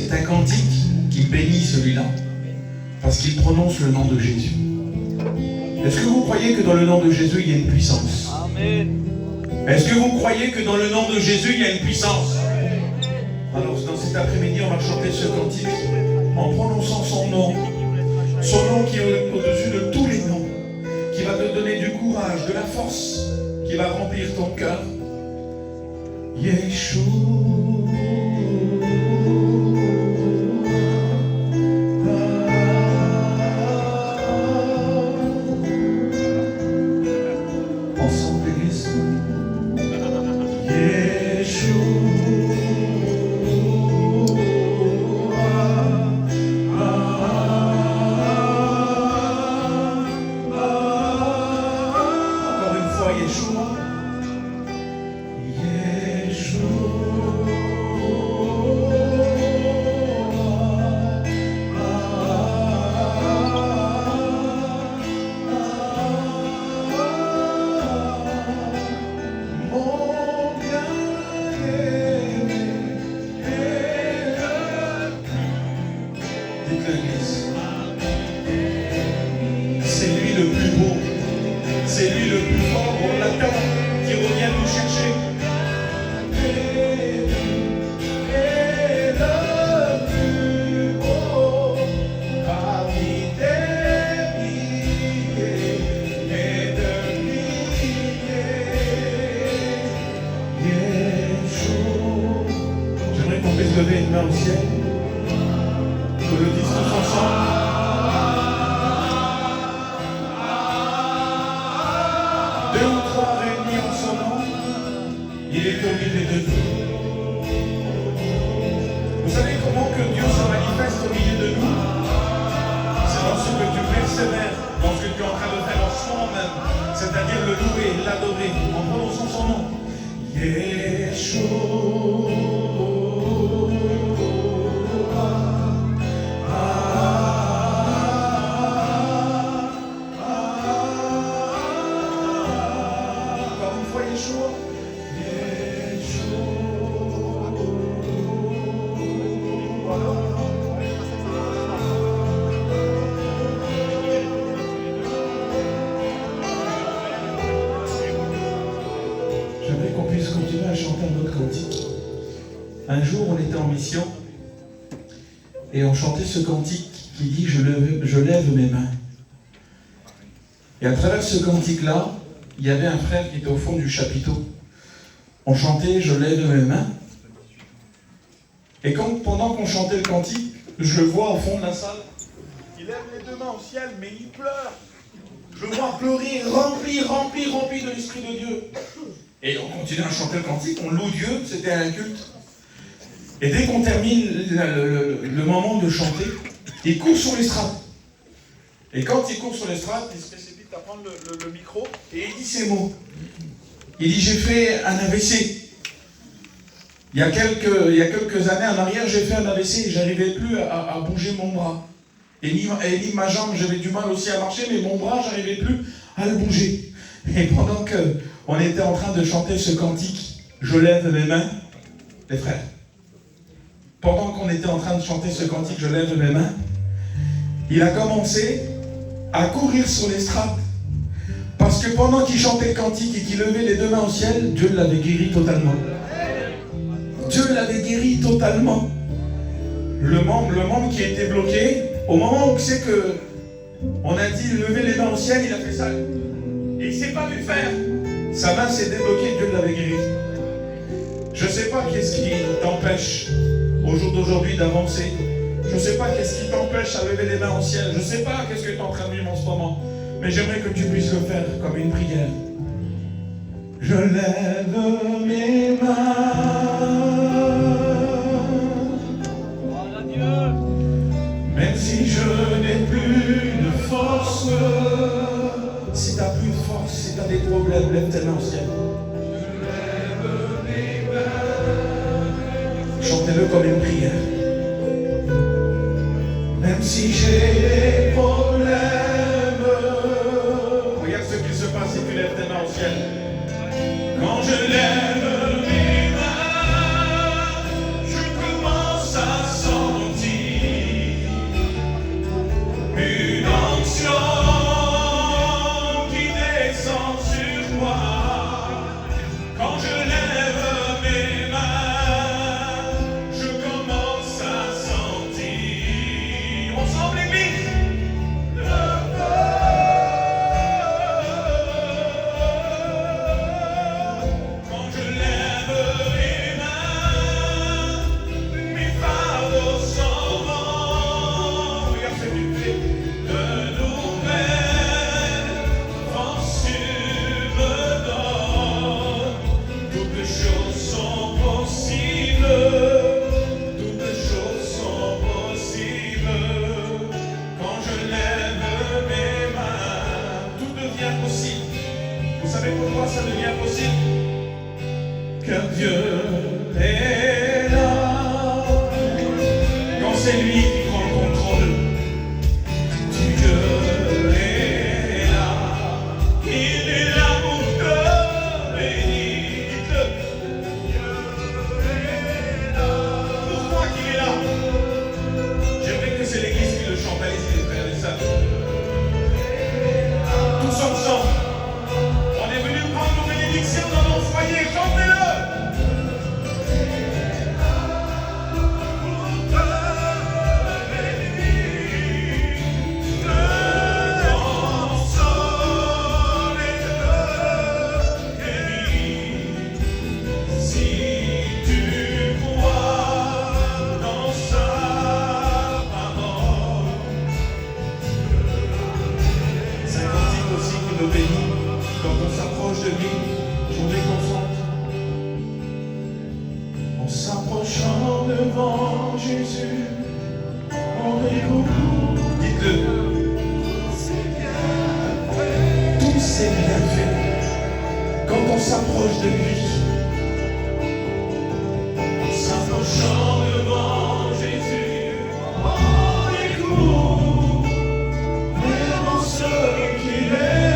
c'est un cantique qui bénit celui-là, parce qu'il prononce le nom de Jésus. Est-ce que vous croyez que dans le nom de Jésus, il y a une puissance? Amen. Est-ce que vous croyez que dans le nom de Jésus, il y a une puissance? Alors, dans cet après-midi, on va chanter ce cantique en prononçant son nom qui est au-dessus de tous les noms, qui va te donner du courage, de la force, qui va remplir ton cœur. Yeshua. C'est lui le plus beau, c'est lui le plus fort, on l'attend, qui revient nous chercher. Et le plus beau, parmi des milliers et de milliers. Yeshua. J'aimerais qu'on puisse lever une main au ciel, qu'on le dise tous ensemble. Deux ou trois réunis en son nom, il est au milieu de nous. Vous savez comment que Dieu se manifeste au milieu de nous? C'est dans ce que tu persévères, dans ce que tu es en train de faire en ce moment même, c'est-à-dire le louer, l'adorer, en prononçant son nom. Yeshua. J'aimerais qu'on puisse continuer à chanter un autre cantique. Un jour, on était en mission et on chantait ce cantique qui dit « Je lève mes mains ». Et à travers ce cantique-là, il y avait un frère qui était au fond du chapiteau. On chantait « Je lève mes mains ». Et pendant qu'on chantait le cantique, je le vois au fond de la salle. Il lève les deux mains au ciel, mais il pleure. Je le vois pleurer, rempli de l'Esprit de Dieu. Et on continue à chanter le cantique, on loue Dieu, c'était un culte. Et dès qu'on termine le moment de chanter, il court sur l'estrade. Et quand il court sur l'estrade, il se précipite à prendre le micro et il dit ces mots. Il dit « J'ai fait un AVC. Il y a quelques années en arrière, j'ai fait un AVC et j'arrivais plus à bouger mon bras. Et ni ma jambe, j'avais du mal aussi à marcher, mais mon bras, j'arrivais plus à le bouger. Et pendant qu'on était en train de chanter ce cantique, je lève mes mains, les frères. Pendant qu'on était en train de chanter ce cantique, je lève mes mains, il a commencé à courir sur l'estrade. Parce que pendant qu'il chantait le cantique et qu'il levait les deux mains au ciel, Dieu l'avait guéri totalement. Dieu l'avait guéri totalement. Le membre qui était bloqué, au moment où c'est que on a dit lever les mains au ciel, il a fait ça. Et il ne s'est pas vu faire. Sa main s'est débloquée, Dieu l'avait guéri. Je ne sais pas qu'est-ce qui t'empêche au jour d'aujourd'hui d'avancer. Je ne sais pas qu'est-ce qui t'empêche à lever les mains au ciel. Je ne sais pas qu'est-ce que tu es en train de vivre en ce moment. Mais j'aimerais que tu puisses le faire comme une prière. Je lève mes mains. Même si je n'ai plus de force. Si tu n'as plus de force, si tu as des problèmes, lève tes mains au ciel. Je lève mes mains. Chantez-le comme une prière. Même si j'ai des problèmes. Regarde ce qui se passe si tu lèves tes mains au ciel. Quand je lève mes mains, je commence à sentir. car Dieu est là. Quand c'est lui qui prend le contrôle, Dieu est là. Il est là pour te bénir. Dieu est là. Pourquoi qu'il est là? J'aimerais que c'est l'église qui le chante. Allez-y les frères et les sœurs. Tous ensemble. On est venu prendre nos bénédictions dans nos foyers. Chantez-le. Quand on s'approche de lui, je me concentre. En s'approchant devant Jésus, on écoute. Dites-le. Tout c'est bien fait. Quand on s'approche de lui, en s'approchant devant Jésus, on écoute vraiment ce qu'il est.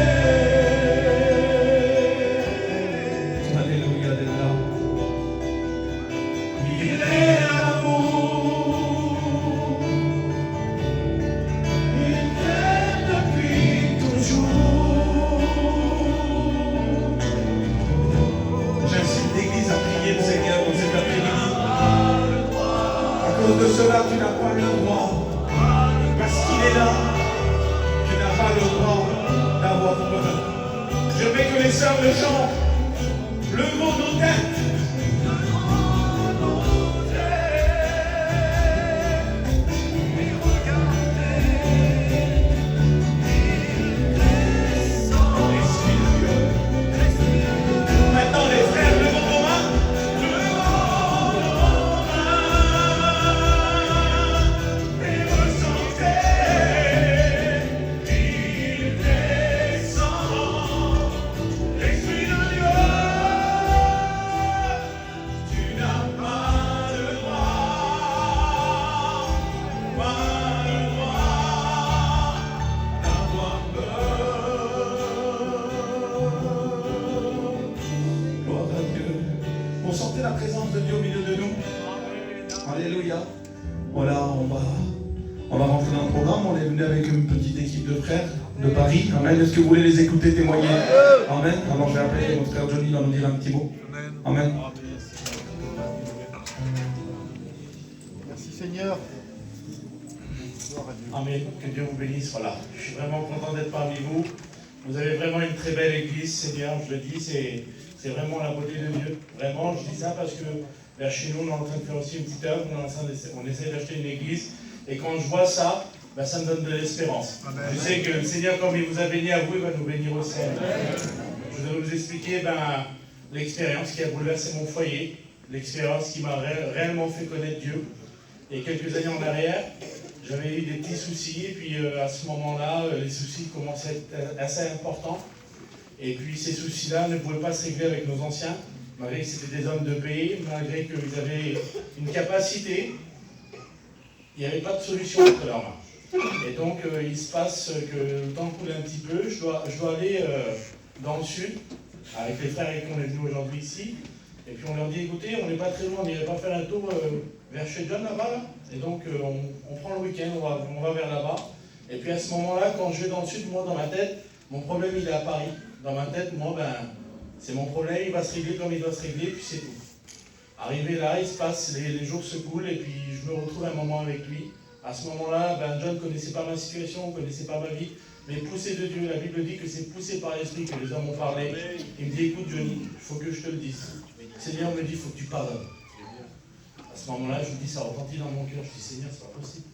De cela, tu n'as pas le droit, parce qu'il est là, tu n'as pas le droit d'avoir peur. Je veux que les sœurs le chantent, levons nos têtes. Maintenant les frères, levons nos mains. Pour sentir la présence de Dieu au milieu de nous. Alléluia. Voilà, on va rentrer dans le programme. On est venu avec une petite équipe de frères de Paris. Amen. Est-ce que vous voulez les écouter témoigner? Amen. Alors je vais appeler mon frère Johnny, il va nous dire un petit mot. Amen. Merci Seigneur. Amen. Que Dieu vous bénisse. Voilà. Je suis vraiment content d'être parmi vous. Vous avez vraiment une très belle église, Seigneur. Je le dis, c'est vraiment la beauté de Dieu. Vraiment, je dis ça parce que vers chez nous, on est en train de faire aussi une petite œuvre. On essaie d'acheter une église. Et quand je vois ça, ben, ça me donne de l'espérance. Je sais que le Seigneur, comme il vous a béni à vous, il va nous bénir aussi. Je vais vous expliquer l'expérience qui a bouleversé mon foyer, l'expérience qui m'a réellement fait connaître Dieu. Et quelques années en arrière, j'avais eu des petits soucis, et puis à ce moment-là, les soucis commençaient à être assez importants. Et puis ces soucis-là ne pouvaient pas se régler avec nos anciens, malgré que c'était des hommes de pays, malgré qu'ils avaient une capacité, il n'y avait pas de solution entre leurs mains. Et donc il se passe que le temps coule un petit peu, je dois aller dans le sud, avec les frères avec qui on est venus aujourd'hui ici, et puis on leur dit, écoutez, on n'est pas très loin, on n'irait pas faire un tour vers chez John là-bas, là. Et donc on prend le week-end, on va vers là-bas, et puis à ce moment-là, quand je vais dans le sud, moi dans ma tête, mon problème il est à Paris. Dans ma tête, moi, c'est mon problème, il va se régler comme il doit se régler, puis c'est tout. Arrivé là, il se passe, les jours se coulent, et puis je me retrouve un moment avec lui. À ce moment-là, John ne connaissait pas ma situation, ne connaissait pas ma vie, mais poussé de Dieu, la Bible dit que c'est poussé par l'Esprit que les hommes ont parlé. Il me dit, écoute Johnny, il faut que je te le dise. Le Seigneur me dit, il faut que tu pardonnes. À ce moment-là, je me dis, ça retentit dans mon cœur, je dis, Seigneur, c'est pas possible.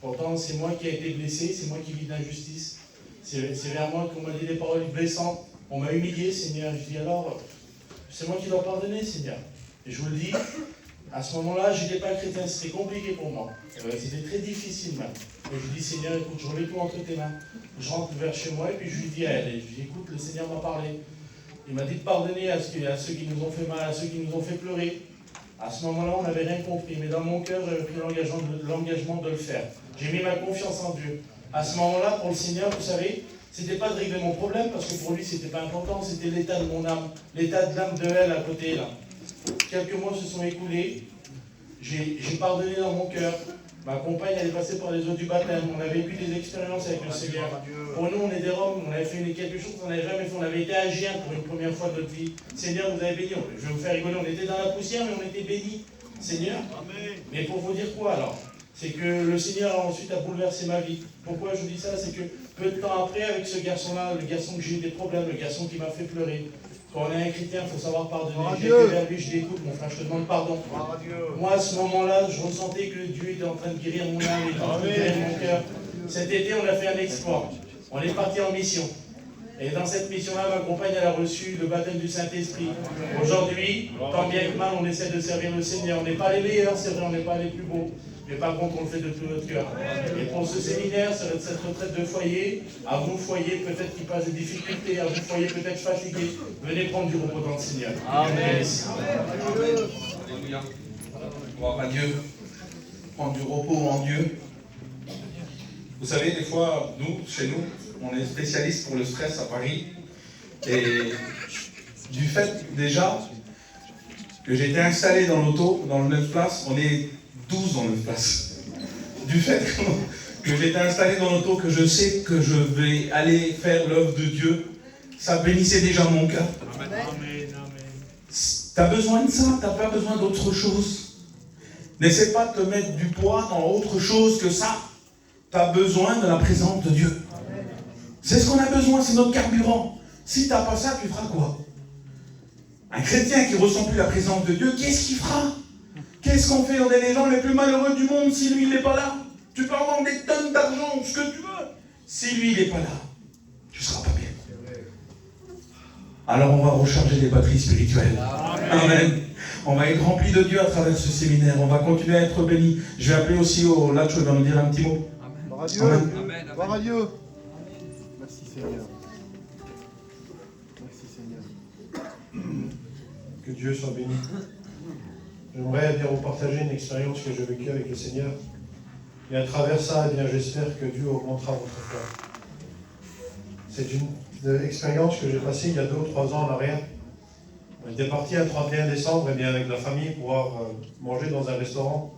Pourtant, c'est moi qui ai été blessé, c'est moi qui vis d'injustice. C'est vers moi qu'on m'a dit des paroles blessantes. On m'a humilié, Seigneur. Je dis alors, c'est moi qui dois pardonner, Seigneur. Et je vous le dis, à ce moment-là, je n'étais pas chrétien, c'était compliqué pour moi. C'était très difficile même. Et je dis, Seigneur, écoute, je remets tout entre tes mains. Je rentre vers chez moi et puis je lui dis à elle, je dis, écoute, le Seigneur m'a parlé. Il m'a dit de pardonner à ceux qui nous ont fait mal, à ceux qui nous ont fait pleurer. À ce moment-là, on n'avait rien compris, mais dans mon cœur, j'avais pris l'engagement de le faire. J'ai mis ma confiance en Dieu. À ce moment-là, pour le Seigneur, vous savez, c'était pas de régler mon problème, parce que pour lui, c'était pas important, c'était l'état de mon âme, l'état de l'âme de elle à côté, là. Quelques mois se sont écoulés, j'ai pardonné dans mon cœur. Ma compagne, elle est passée par les eaux du baptême, on a vécu des expériences avec le Seigneur. Pour nous, on est des Roms, on avait fait quelque chose qu'on n'avait jamais fait, on avait été à Gien pour une première fois de notre vie. Seigneur nous avait bénis, je vais vous faire rigoler, on était dans la poussière, mais on était bénis. Seigneur, mais pour vous dire quoi alors? C'est que le Seigneur ensuite a bouleversé ma vie. Pourquoi je vous dis ça? C'est que peu de temps après, avec ce garçon-là, le garçon que j'ai eu des problèmes, le garçon qui m'a fait pleurer, quand on est un chrétien, il faut savoir pardonner. J'ai été vers lui, je dis écoute, mon frère, je te demande pardon. Moi, à ce moment-là, je ressentais que Dieu était en train de guérir mon âme, il était en train de guérir mon cœur. Cet été, on a fait un exploit. On est parti en mission. Et dans cette mission-là, ma compagne, elle a reçu le baptême du Saint-Esprit. Aujourd'hui, tant bien que mal, on essaie de servir le Seigneur. On n'est pas les meilleurs, c'est vrai, on n'est pas les plus beaux. Mais par contre, on le fait de tout notre cœur. Et pour ce séminaire, cette retraite de foyer, à vous, foyer, peut-être qui passe des difficultés, à vous, foyer, peut-être fatigué, venez prendre du repos dans le Seigneur. Amen. Alléluia. Gloire à Dieu. Prendre du repos en Dieu. Vous savez, des fois, nous, chez nous, on est spécialiste pour le stress à Paris. Et du fait, déjà, que j'ai été installé dans l'auto, dans le 9 places, on est 12 dans 9 places. Du fait que j'ai été installé dans l'auto, que je sais que je vais aller faire l'œuvre de Dieu, ça bénissait déjà mon cœur. Tu as besoin de ça, tu n'as pas besoin d'autre chose. N'essaie pas de te mettre du poids dans autre chose que ça. Tu as besoin de la présence de Dieu. C'est ce qu'on a besoin, c'est notre carburant. Si tu n'as pas ça, tu feras quoi? Un chrétien qui ne ressent plus la présence de Dieu, qu'est-ce qu'il fera? Qu'est-ce qu'on fait? On est les gens les plus malheureux du monde si lui, il n'est pas là. Tu peux avoir des tonnes d'argent, ce que tu veux. Si lui, il n'est pas là, tu ne seras pas bien. Alors on va recharger les batteries spirituelles. Amen. On va être rempli de Dieu à travers ce séminaire. On va continuer à être bénis. Je vais appeler aussi au Lacho, il va nous dire un petit mot. Gloire à Dieu. Amen. Gloire à Dieu. Merci Seigneur. Merci Seigneur. Que Dieu soit béni. J'aimerais bien vous partager une expérience que j'ai vécue avec le Seigneur. Et à travers ça, eh bien, j'espère que Dieu augmentera votre foi. C'est une expérience que j'ai passée il y a 2 ou 3 ans en arrière. On était parti un 31 décembre eh bien, avec la famille pour manger dans un restaurant.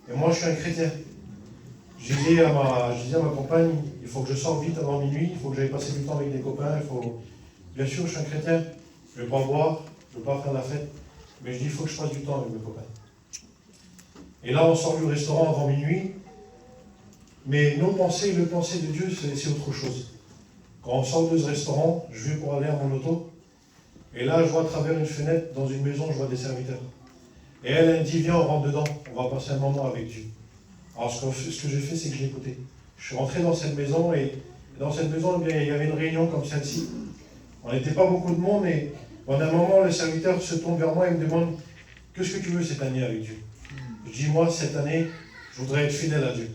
Et moi, je suis un chrétien. Je disais à ma compagne, il faut que je sorte vite avant minuit, il faut que j'aille passer du temps avec des copains. Bien sûr, je suis un chrétien, je ne vais pas boire, je ne vais pas faire la fête. Mais je dis, il faut que je passe du temps avec mes copains. Et là, on sort du restaurant avant minuit. Mais nos pensées, le pensée de Dieu, c'est autre chose. Quand on sort de ce restaurant, je vais pour aller à mon auto. Et là, je vois à travers une fenêtre, dans une maison, je vois des serviteurs. Et elle me dit, viens, on rentre dedans, on va passer un moment avec Dieu. Alors, ce que j'ai fait, c'est que je l'ai écouté. Je suis rentré dans cette maison, et dans cette maison, eh bien, il y avait une réunion comme celle-ci. On n'était pas beaucoup de monde, et pendant un moment, le serviteur se tourne vers moi et me demande, qu'est-ce que tu veux cette année avec Dieu? Je dis, moi, cette année, je voudrais être fidèle à Dieu.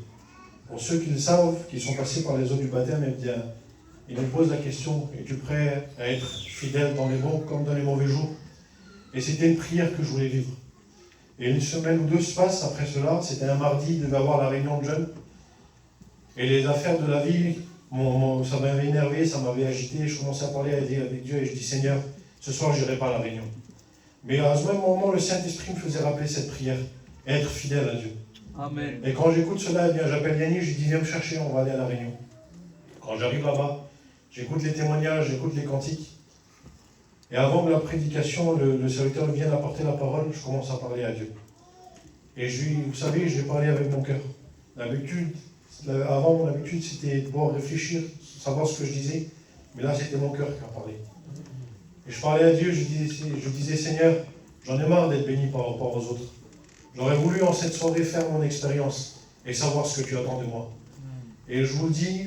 Pour ceux qui le savent, qui sont passés par les eaux du baptême, eh bien, il me pose la question, es-tu prêt à être fidèle dans les bons comme dans les mauvais jours? Et c'était une prière que je voulais vivre. Et une semaine ou 2 se passent après cela, c'était un mardi, il devait avoir la réunion de jeunes. Et les affaires de la vie, ça m'avait énervé, ça m'avait agité, je commençais à parler avec Dieu et je dis, Seigneur, ce soir je n'irai pas à la réunion. Mais à ce même moment, le Saint-Esprit me faisait rappeler cette prière, être fidèle à Dieu. Amen. Et quand j'écoute cela, eh bien, j'appelle Yannick, je lui dis, viens me chercher, on va aller à la réunion. Quand j'arrive là-bas, j'écoute les témoignages, j'écoute les cantiques. Et avant que la prédication, le serviteur vienne apporter la parole, je commence à parler à Dieu. Et vous savez, je vais parler avec mon cœur. Avant, mon habitude, c'était de pouvoir réfléchir, savoir ce que je disais. Mais là, c'était mon cœur qui a parlé. Et je parlais à Dieu, je disais, Seigneur, j'en ai marre d'être béni par rapport aux autres. J'aurais voulu en cette soirée faire mon expérience et savoir ce que tu attends de moi. Et je vous le dis,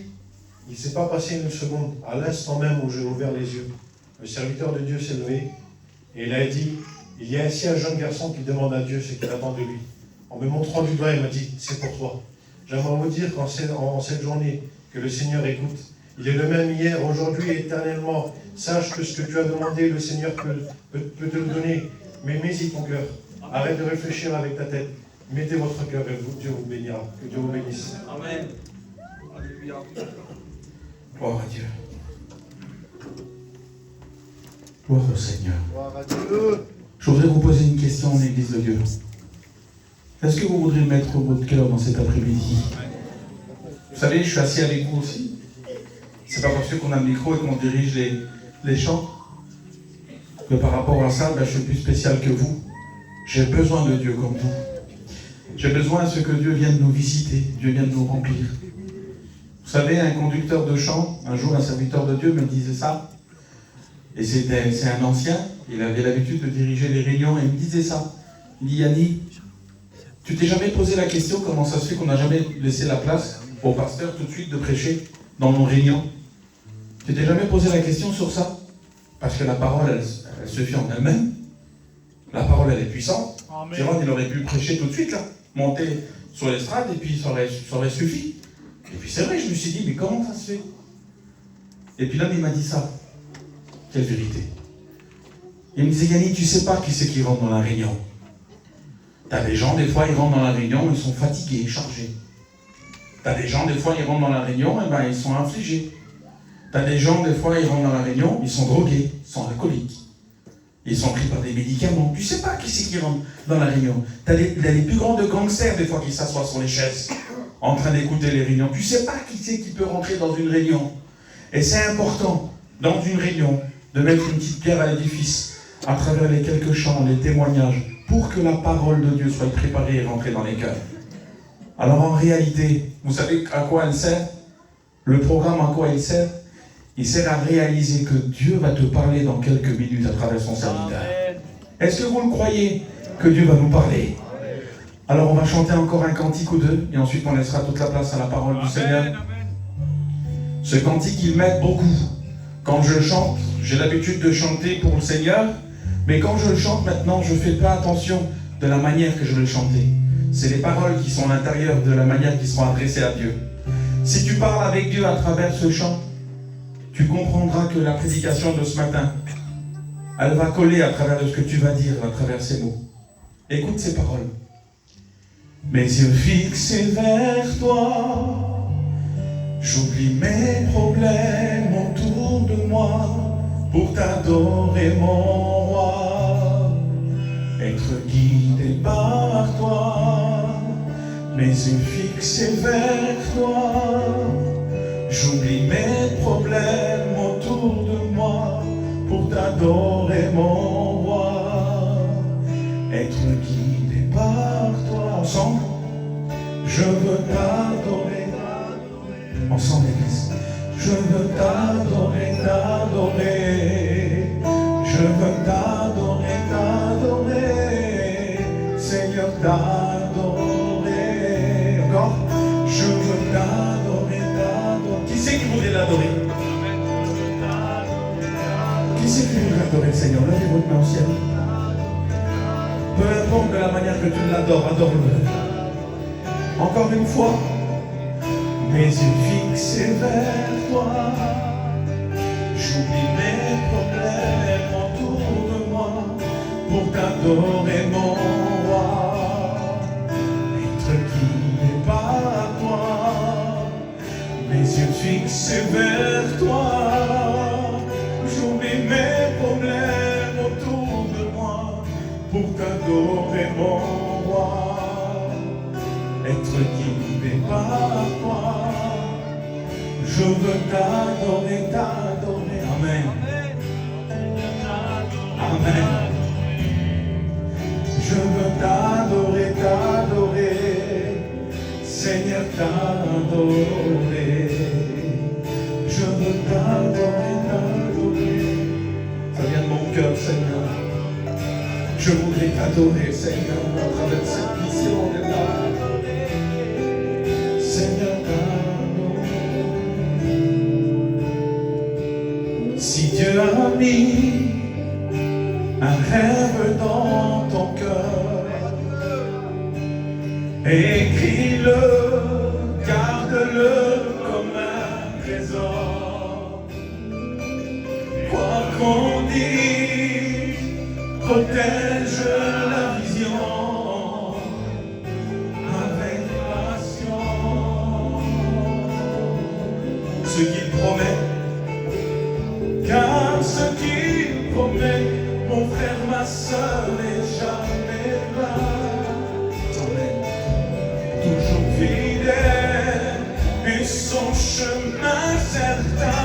il ne s'est pas passé une seconde, à l'instant même où j'ai ouvert les yeux. Le serviteur de Dieu s'est levé et il a dit, il y a ainsi un jeune garçon qui demande à Dieu ce qu'il attend de lui. En me montrant du doigt, il m'a dit, c'est pour toi. J'aimerais vous dire qu'en cette journée, que le Seigneur écoute Il est le même hier, aujourd'hui et éternellement. Sache que ce que tu as demandé, le Seigneur peut te le donner. Mais mets-y ton cœur. Arrête de réfléchir avec ta tête. Mettez votre cœur et Dieu vous bénira. Que Dieu vous bénisse. Amen. Alléluia. Gloire à Dieu. Gloire au Seigneur. Gloire à Dieu. Je voudrais vous poser une question en l'Église de Dieu. Est-ce que vous voudrez mettre votre cœur dans cet après-midi? Vous savez, je suis assis avec vous aussi. C'est pas parce qu'on a le micro et qu'on dirige les chants que par rapport à ça, je suis plus spécial que vous. J'ai besoin de Dieu comme vous. J'ai besoin de ce que Dieu vienne nous visiter, Dieu vienne nous remplir. Vous savez, un conducteur de chant, un jour un serviteur de Dieu me disait ça. Et c'est un ancien, il avait l'habitude de diriger les réunions et il me disait ça. Il dit, Yannick, tu t'es jamais posé la question comment ça se fait qu'on n'a jamais laissé la place au pasteur tout de suite de prêcher dans nos réunions? Tu t'es jamais posé la question sur ça? Parce que la parole, elle se fait en elle-même. La parole, elle est puissante. Jérôme, il aurait pu prêcher tout de suite, là, monter sur l'estrade, et puis ça aurait suffi. Et puis c'est vrai, je me suis dit, mais comment ça se fait? Et puis l'homme, il m'a dit ça. Quelle vérité. Il me disait, Yannick, tu sais pas qui c'est qui rentre dans la réunion. T'as des gens, des fois, ils rentrent dans la réunion, ils sont fatigués, chargés. T'as des gens, des fois, ils rentrent dans la réunion, et ils sont affligés. T'as des gens, des fois, ils rentrent dans la réunion, ils sont drogués, ils sont alcooliques. Ils sont pris par des médicaments. Tu sais pas qui c'est qui rentre dans la réunion. T'as les plus grands de gangsters, des fois, qui s'assoient sur les chaises, en train d'écouter les réunions. Tu sais pas qui c'est qui peut rentrer dans une réunion. Et c'est important, dans une réunion, de mettre une petite pierre à l'édifice, à travers les quelques chants, les témoignages, pour que la parole de Dieu soit préparée et rentrée dans les cœurs. Alors en réalité, vous savez à quoi elle sert? Le programme, à quoi il sert? Il sert à réaliser que Dieu va te parler dans quelques minutes à travers son serviteur. Est-ce que vous le croyez que Dieu va nous parler? Alors on va chanter encore un cantique ou deux, et ensuite on laissera toute la place à la parole du Seigneur. Ce cantique, il m'aide beaucoup. Quand je chante, j'ai l'habitude de chanter pour le Seigneur, mais quand je le chante maintenant, je ne fais pas attention de la manière que je vais le chanter. C'est les paroles qui sont à l'intérieur de la manière qui seront adressées à Dieu. Si tu parles avec Dieu à travers ce chant, tu comprendras que la prédication de ce matin, elle va coller à travers de ce que tu vas dire, à travers ces mots. Écoute ces paroles. Mes yeux fixés vers toi, j'oublie mes problèmes autour de moi pour t'adorer mon roi, être guidé par toi. Mes yeux fixés vers toi, j'oublie mes problèmes autour de moi pour t'adorer mon roi, être guidé par toi. Ensemble, je veux t'adorer. Ensemble, Église. Je veux t'adorer, t'adorer. Je veux t'adorer, t'adorer. Seigneur, t'adorer. Encore. Je veux t'adorer, t'adorer. Qui c'est qui voudrait l'adorer? Qui c'est qui voudrait adorer le Seigneur? Levez votre main au ciel. Peu importe de la manière que tu l'adores, adore-le. Encore une fois. Mes yeux fixés vers toi, j'oublie mes problèmes autour de moi pour t'adorer mon roi, être guidé par toi. Mes yeux fixés vers toi, j'oublie mes problèmes autour de moi pour t'adorer mon roi, être guidé par toi. Je veux t'adorer, t'adorer. Amen. Amen. Je veux t'adorer, t'adorer. Seigneur, t'adorer. Je veux t'adorer, t'adorer. Ça vient de mon cœur, Seigneur. Je voudrais t'adorer, Seigneur, à travers cette mission de là. Seigneur, si Dieu a mis un rêve dans ton cœur, écris-le, garde-le comme un trésor. mon frère, ma soeur n'est jamais vain. Amen. Toujours fidèle et son chemin certain.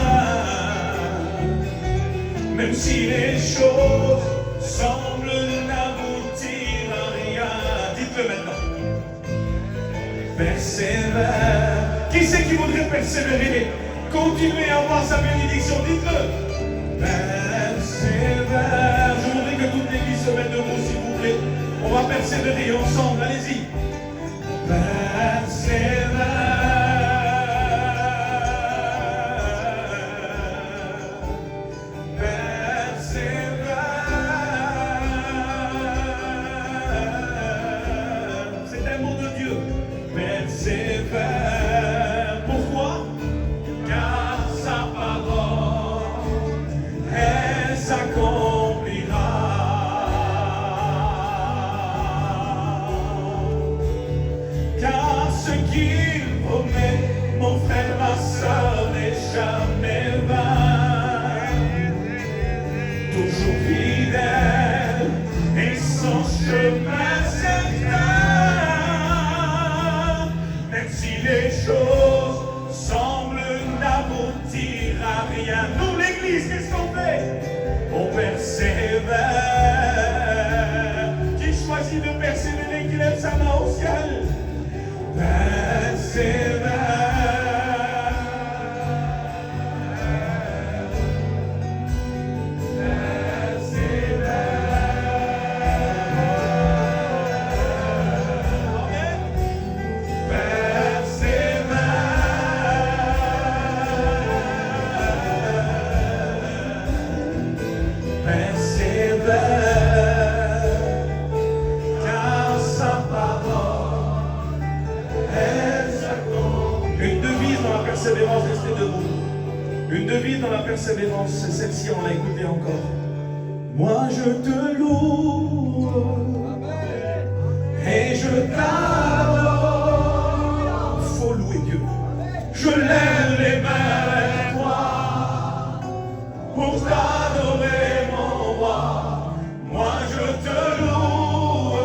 Même si les choses semblent n'aboutir à rien. Dites-le maintenant. Persévère. Qui c'est qui voudrait persévérer? Continuez à avoir sa bénédiction. Dites-le. Persévère. Je voudrais que toute l'église se mette debout, s'il vous plaît. On va persévérer ensemble. Allez-y. Persévère. Pourquoi? Car sa parole, elle s'accomplira. Car ce qu'il promet, mon frère, ma soeur, n'est jamais vain. Toujours fidèle et son chemin certain. Même si les choses semblent n'aboutir à rien, nous l'église, qu'est-ce qu'on fait? On persévère. Qui choisit de persévérer, qui lève sa main au ciel? Persévère. Restez debout. Une devise dans la persévérance, c'est celle-ci, on l'a écoutée encore. Moi je te loue et je t'adore. Faut louer Dieu. Je lève les mains vers toi pour t'adorer, mon roi. Moi je te loue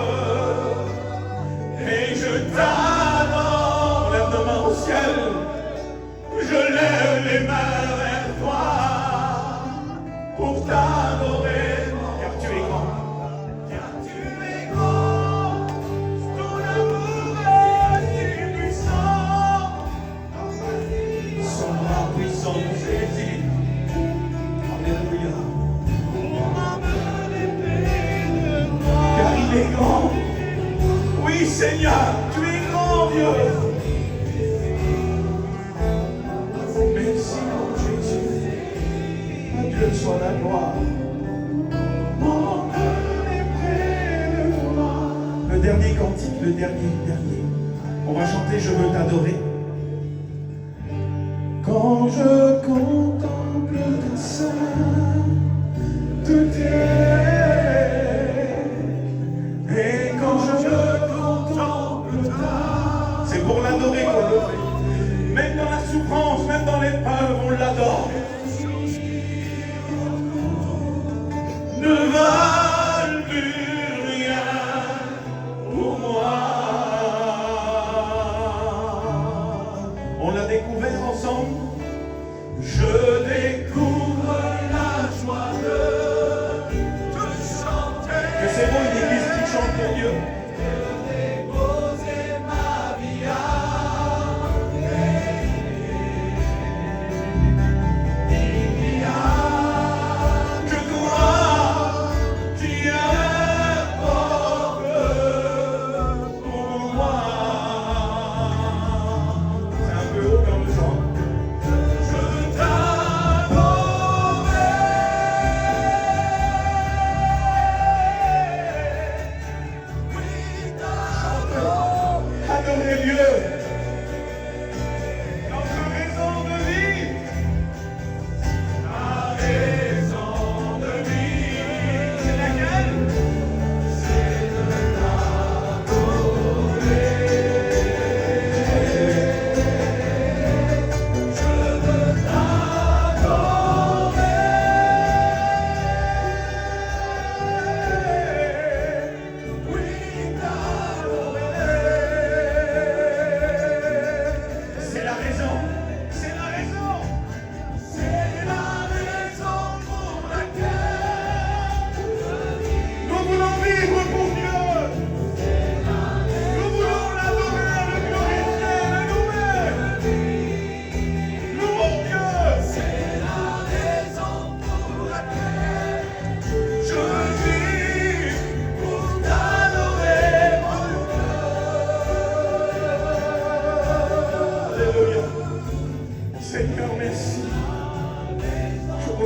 et je t'adore. On lève nos mains au ciel. Je lève les mains vers toi pour t'adorer, car tu es grand. Car tu es grand, ton amour est puissant. Son bras puissant nous saisit. Alléluia. Pour m'emmener près de toi. Car il est grand. Oui, Seigneur, tu es grand, Dieu. Dieu soit la gloire. Mon cœur est près de toi. Le dernier cantique, le dernier. On va chanter Je veux t'adorer. Quand je contemple ta sainteté, et quand je contemple ta... C'est pour l'adorer qu'on le fait. Même dans la souffrance, même dans l'épreuve, on l'adore. Ne valent plus rien pour moi. On l'a découvert ensemble. Je découvre la joie de te chanter. Que c'est bon une église qui chante pour Dieu. De déposer ma vie Je t'adore.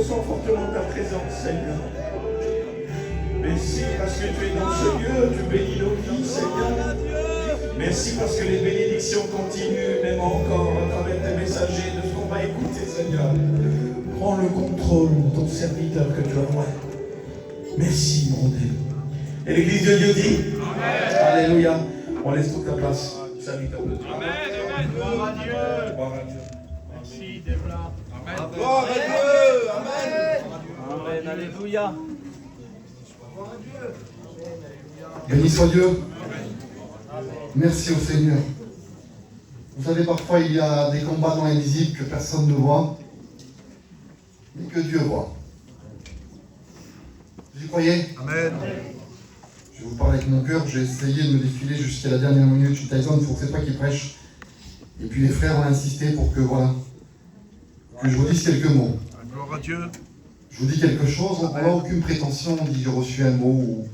ressens fortement ta présence, Seigneur. Merci parce que tu es dans ce lieu, tu bénis nos vies, Seigneur. Merci parce que les bénédictions continuent, même encore, à travers tes messagers, de ce qu'on va écouter, Seigneur. Prends le contrôle de ton serviteur que tu as moi. Merci, mon Dieu. Et l'Église de Dieu dit Amen. Alléluia. On laisse toute la place. Salut, ta Dieu. Amen, amen. Gloire à Dieu. Gloire à Dieu. Merci, Debla. Amen. Gloire à Dieu. Amen. Amen, alléluia. Béni soit Dieu. Merci au Seigneur. Vous savez, parfois il y a des combats dans l'invisible que personne ne voit, mais que Dieu voit. Vous y croyez? Amen. Je vais vous parler avec mon cœur, j'ai essayé de me défiler jusqu'à la dernière minute. Je suis Tyson, il faut que c'est toi qui prêche. Et puis les frères ont insisté pour que, voilà, que je vous dise quelques mots. Gloire à Dieu. Je vous dis quelque chose, on n'a aucune prétention, on dit j'ai reçu un mot, ou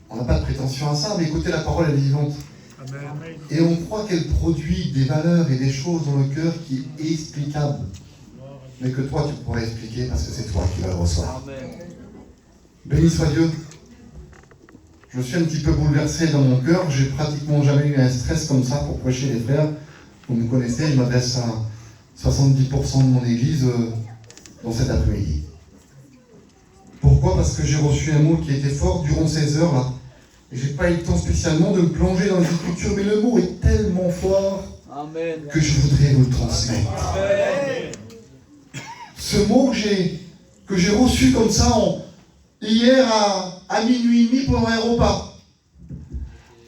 on n'a pas de prétention à ça, mais écoutez, la parole elle est vivante. Amen. Et on croit qu'elle produit des valeurs et des choses dans le cœur qui est explicable. Mais que toi tu pourrais expliquer parce que c'est toi qui vas le recevoir. Amen. Béni soit Dieu. Je suis un petit peu bouleversé dans mon cœur. J'ai pratiquement jamais eu un stress comme ça pour prêcher les frères. Vous me connaissez, je m'adresse à 70% de mon église dans cet après-midi. Pourquoi? Parce que j'ai reçu un mot qui était fort durant ces heures là. Et j'ai pas eu le temps spécialement de me plonger dans les Écritures, mais le mot est tellement fort Amen. que je voudrais vous le transmettre. Ce mot que j'ai reçu comme ça hier à minuit et demi pendant un repas,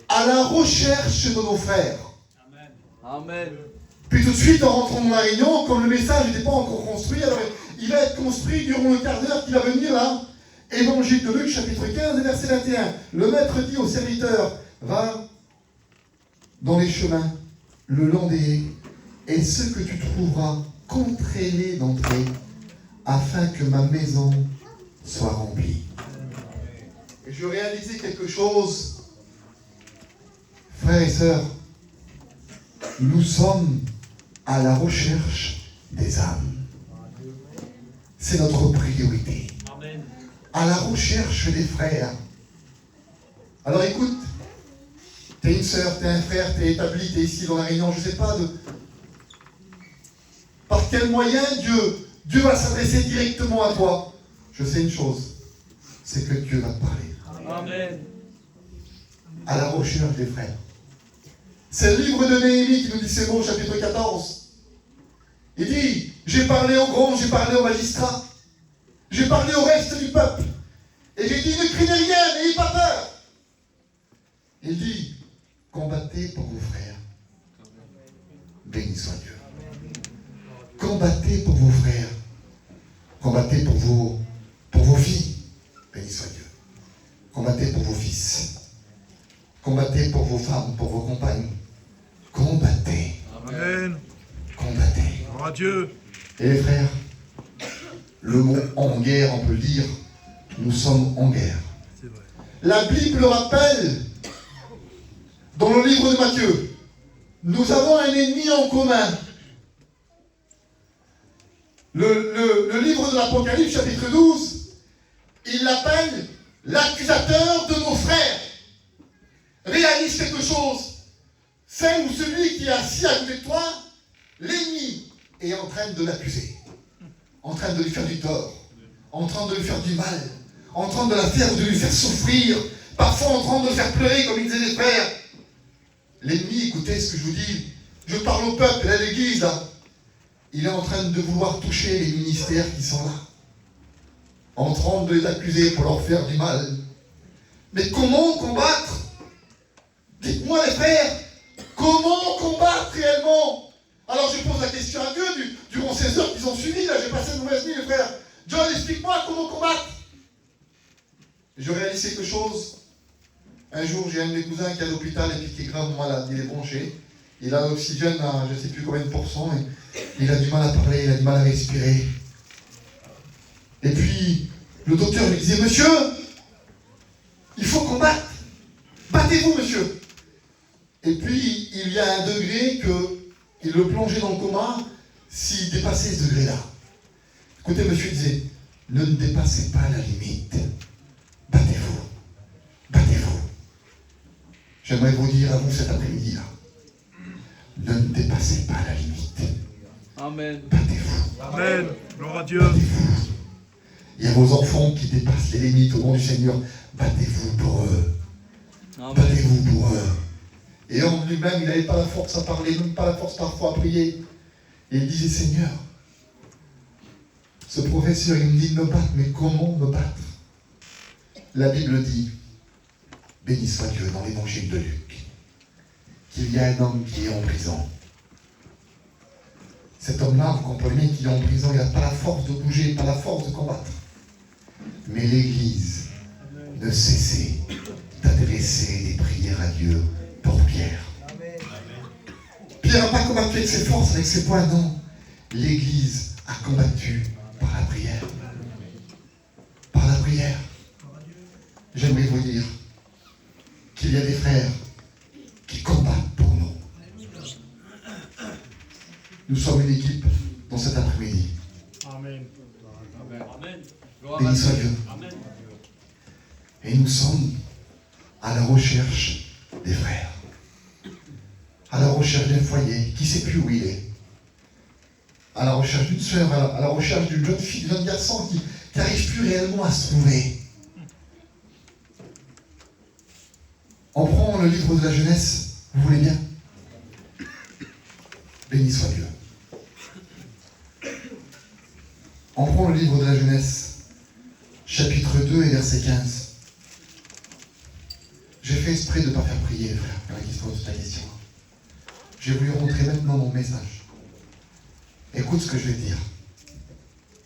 à la recherche de nos frères. Amen. Puis tout de suite, en rentrant dans la réunion, comme le message n'était pas encore construit, alors il va être construit durant le quart d'heure qui va venir là. Évangile de Luc, chapitre 15, verset 21. Le maître dit au serviteur, va dans les chemins, le long des haies, et ce que tu trouveras, contrains-les d'entrer, afin que ma maison soit remplie. Et je réalisais quelque chose, frères et sœurs, nous sommes à la recherche des âmes. C'est notre priorité. Amen. À la recherche des frères. Alors écoute, t'es une sœur, t'es un frère, t'es établi, t'es ici dans la réunion, je ne sais pas par quel moyen Dieu va s'adresser directement à toi. Je sais une chose, c'est que Dieu va te parler. Amen. À la recherche des frères. C'est le livre de Néhémie qui nous dit ces mots, chapitre 14. Il dit, j'ai parlé aux grands, j'ai parlé aux magistrats, j'ai parlé au reste du peuple, et j'ai dit, ne craignez rien, n'ayez pas peur. Il dit, combattez pour vos frères. Béni soit Dieu. Combattez pour vos frères. Combattez pour vos filles. Béni soit Dieu. Combattez pour vos fils. Combattez pour vos femmes, pour vos compagnes. Combattez. Amen. Combattez. Gloire à Dieu. Et les frères, le mot en guerre, on peut le dire, nous sommes en guerre. C'est vrai. La Bible le rappelle dans le livre de Matthieu. Nous avons un ennemi en commun. Le livre de l'Apocalypse, chapitre 12, il l'appelle l'accusateur de nos frères. Réalise quelque chose. Celle ou celui qui est assis à côté de toi, l'ennemi est en train de l'accuser, en train de lui faire du tort, en train de lui faire du mal, en train de la faire ou de lui faire souffrir, parfois en train de le faire pleurer comme il disait les frères. L'ennemi, écoutez ce que je vous dis, je parle au peuple, à l'église là, il est en train de vouloir toucher les ministères qui sont là, en train de les accuser pour leur faire du mal. Mais comment combattre? Dites-moi les frères, comment combattre réellement? Alors je pose la question à Dieu durant ces heures qu'ils ont suivi, là j'ai passé une mauvaise nuit les frères. John, explique-moi comment combattre. Et je réalise quelque chose. Un jour j'ai un de mes cousins qui est à l'hôpital et puis qui est gravement malade, il est bronché. Il a l'oxygène à je ne sais plus combien de pourcents et il a du mal à parler, il a du mal à respirer. Et puis le docteur lui disait, monsieur, il faut combattre. Battez-vous monsieur. Et puis, il y a un degré qu'il le plongeait dans le coma s'il dépassait ce degré-là. Écoutez, monsieur disait, Ne dépassez pas la limite. Battez-vous. Battez-vous. J'aimerais vous dire à vous cet après-midi-là. Ne dépassez pas la limite. Amen. Battez-vous. Amen. Gloire à Dieu. Battez-vous. Il y a vos enfants qui dépassent les limites au nom du Seigneur. Battez-vous pour eux. Amen. Battez-vous pour eux. Et en lui-même, il n'avait pas la force à parler, même pas la force parfois à prier. Et il disait, Seigneur, ce professeur, il me dit de me battre, mais comment me battre? La Bible dit, béni soit Dieu, dans l'évangile de Luc, qu'il y a un homme qui est en prison. Cet homme-là, vous comprenez qu'il est en prison, il n'a pas la force de bouger, pas la force de combattre. Mais l'Église ne cessait d'adresser des prières à Dieu pour Pierre. Pierre n'a pas combattu avec ses forces, avec ses poings, non. L'Église a combattu par la prière. Par la prière. J'aimerais vous dire qu'il y a des frères qui combattent pour nous. Nous sommes une équipe dans cet après-midi. Amen. Amen. Béni soit Dieu. Amen. Et nous sommes à la recherche des frères. À la recherche d'un foyer qui ne sait plus où il est. À la recherche d'une sœur, à la recherche d'une jeune fille, d'un jeune garçon qui n'arrive plus réellement à se trouver. On prend le livre de la jeunesse, vous voulez bien? Béni soit Dieu. On prend le livre de la jeunesse, chapitre 2 et verset 15. J'ai fait exprès de ne pas faire prier les frères, quand ils se posent la question. Je vais vous lui montrer maintenant mon message. Écoute ce que je vais te dire.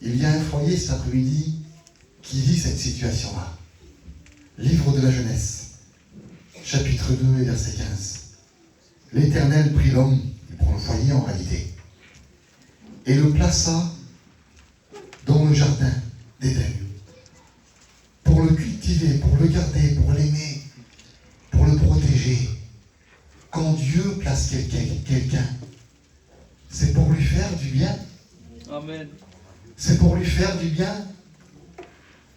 Il y a un foyer cet après-midi qui vit cette situation-là. Livre de la jeunesse, chapitre 2 et verset 15. L'Éternel prit l'homme, il prend le foyer en réalité, et le plaça dans le jardin d'Éden, pour le cultiver, pour le garder, pour l'aimer, pour le protéger. Quand Dieu place quelqu'un, c'est pour lui faire du bien. Amen. C'est pour lui faire du bien.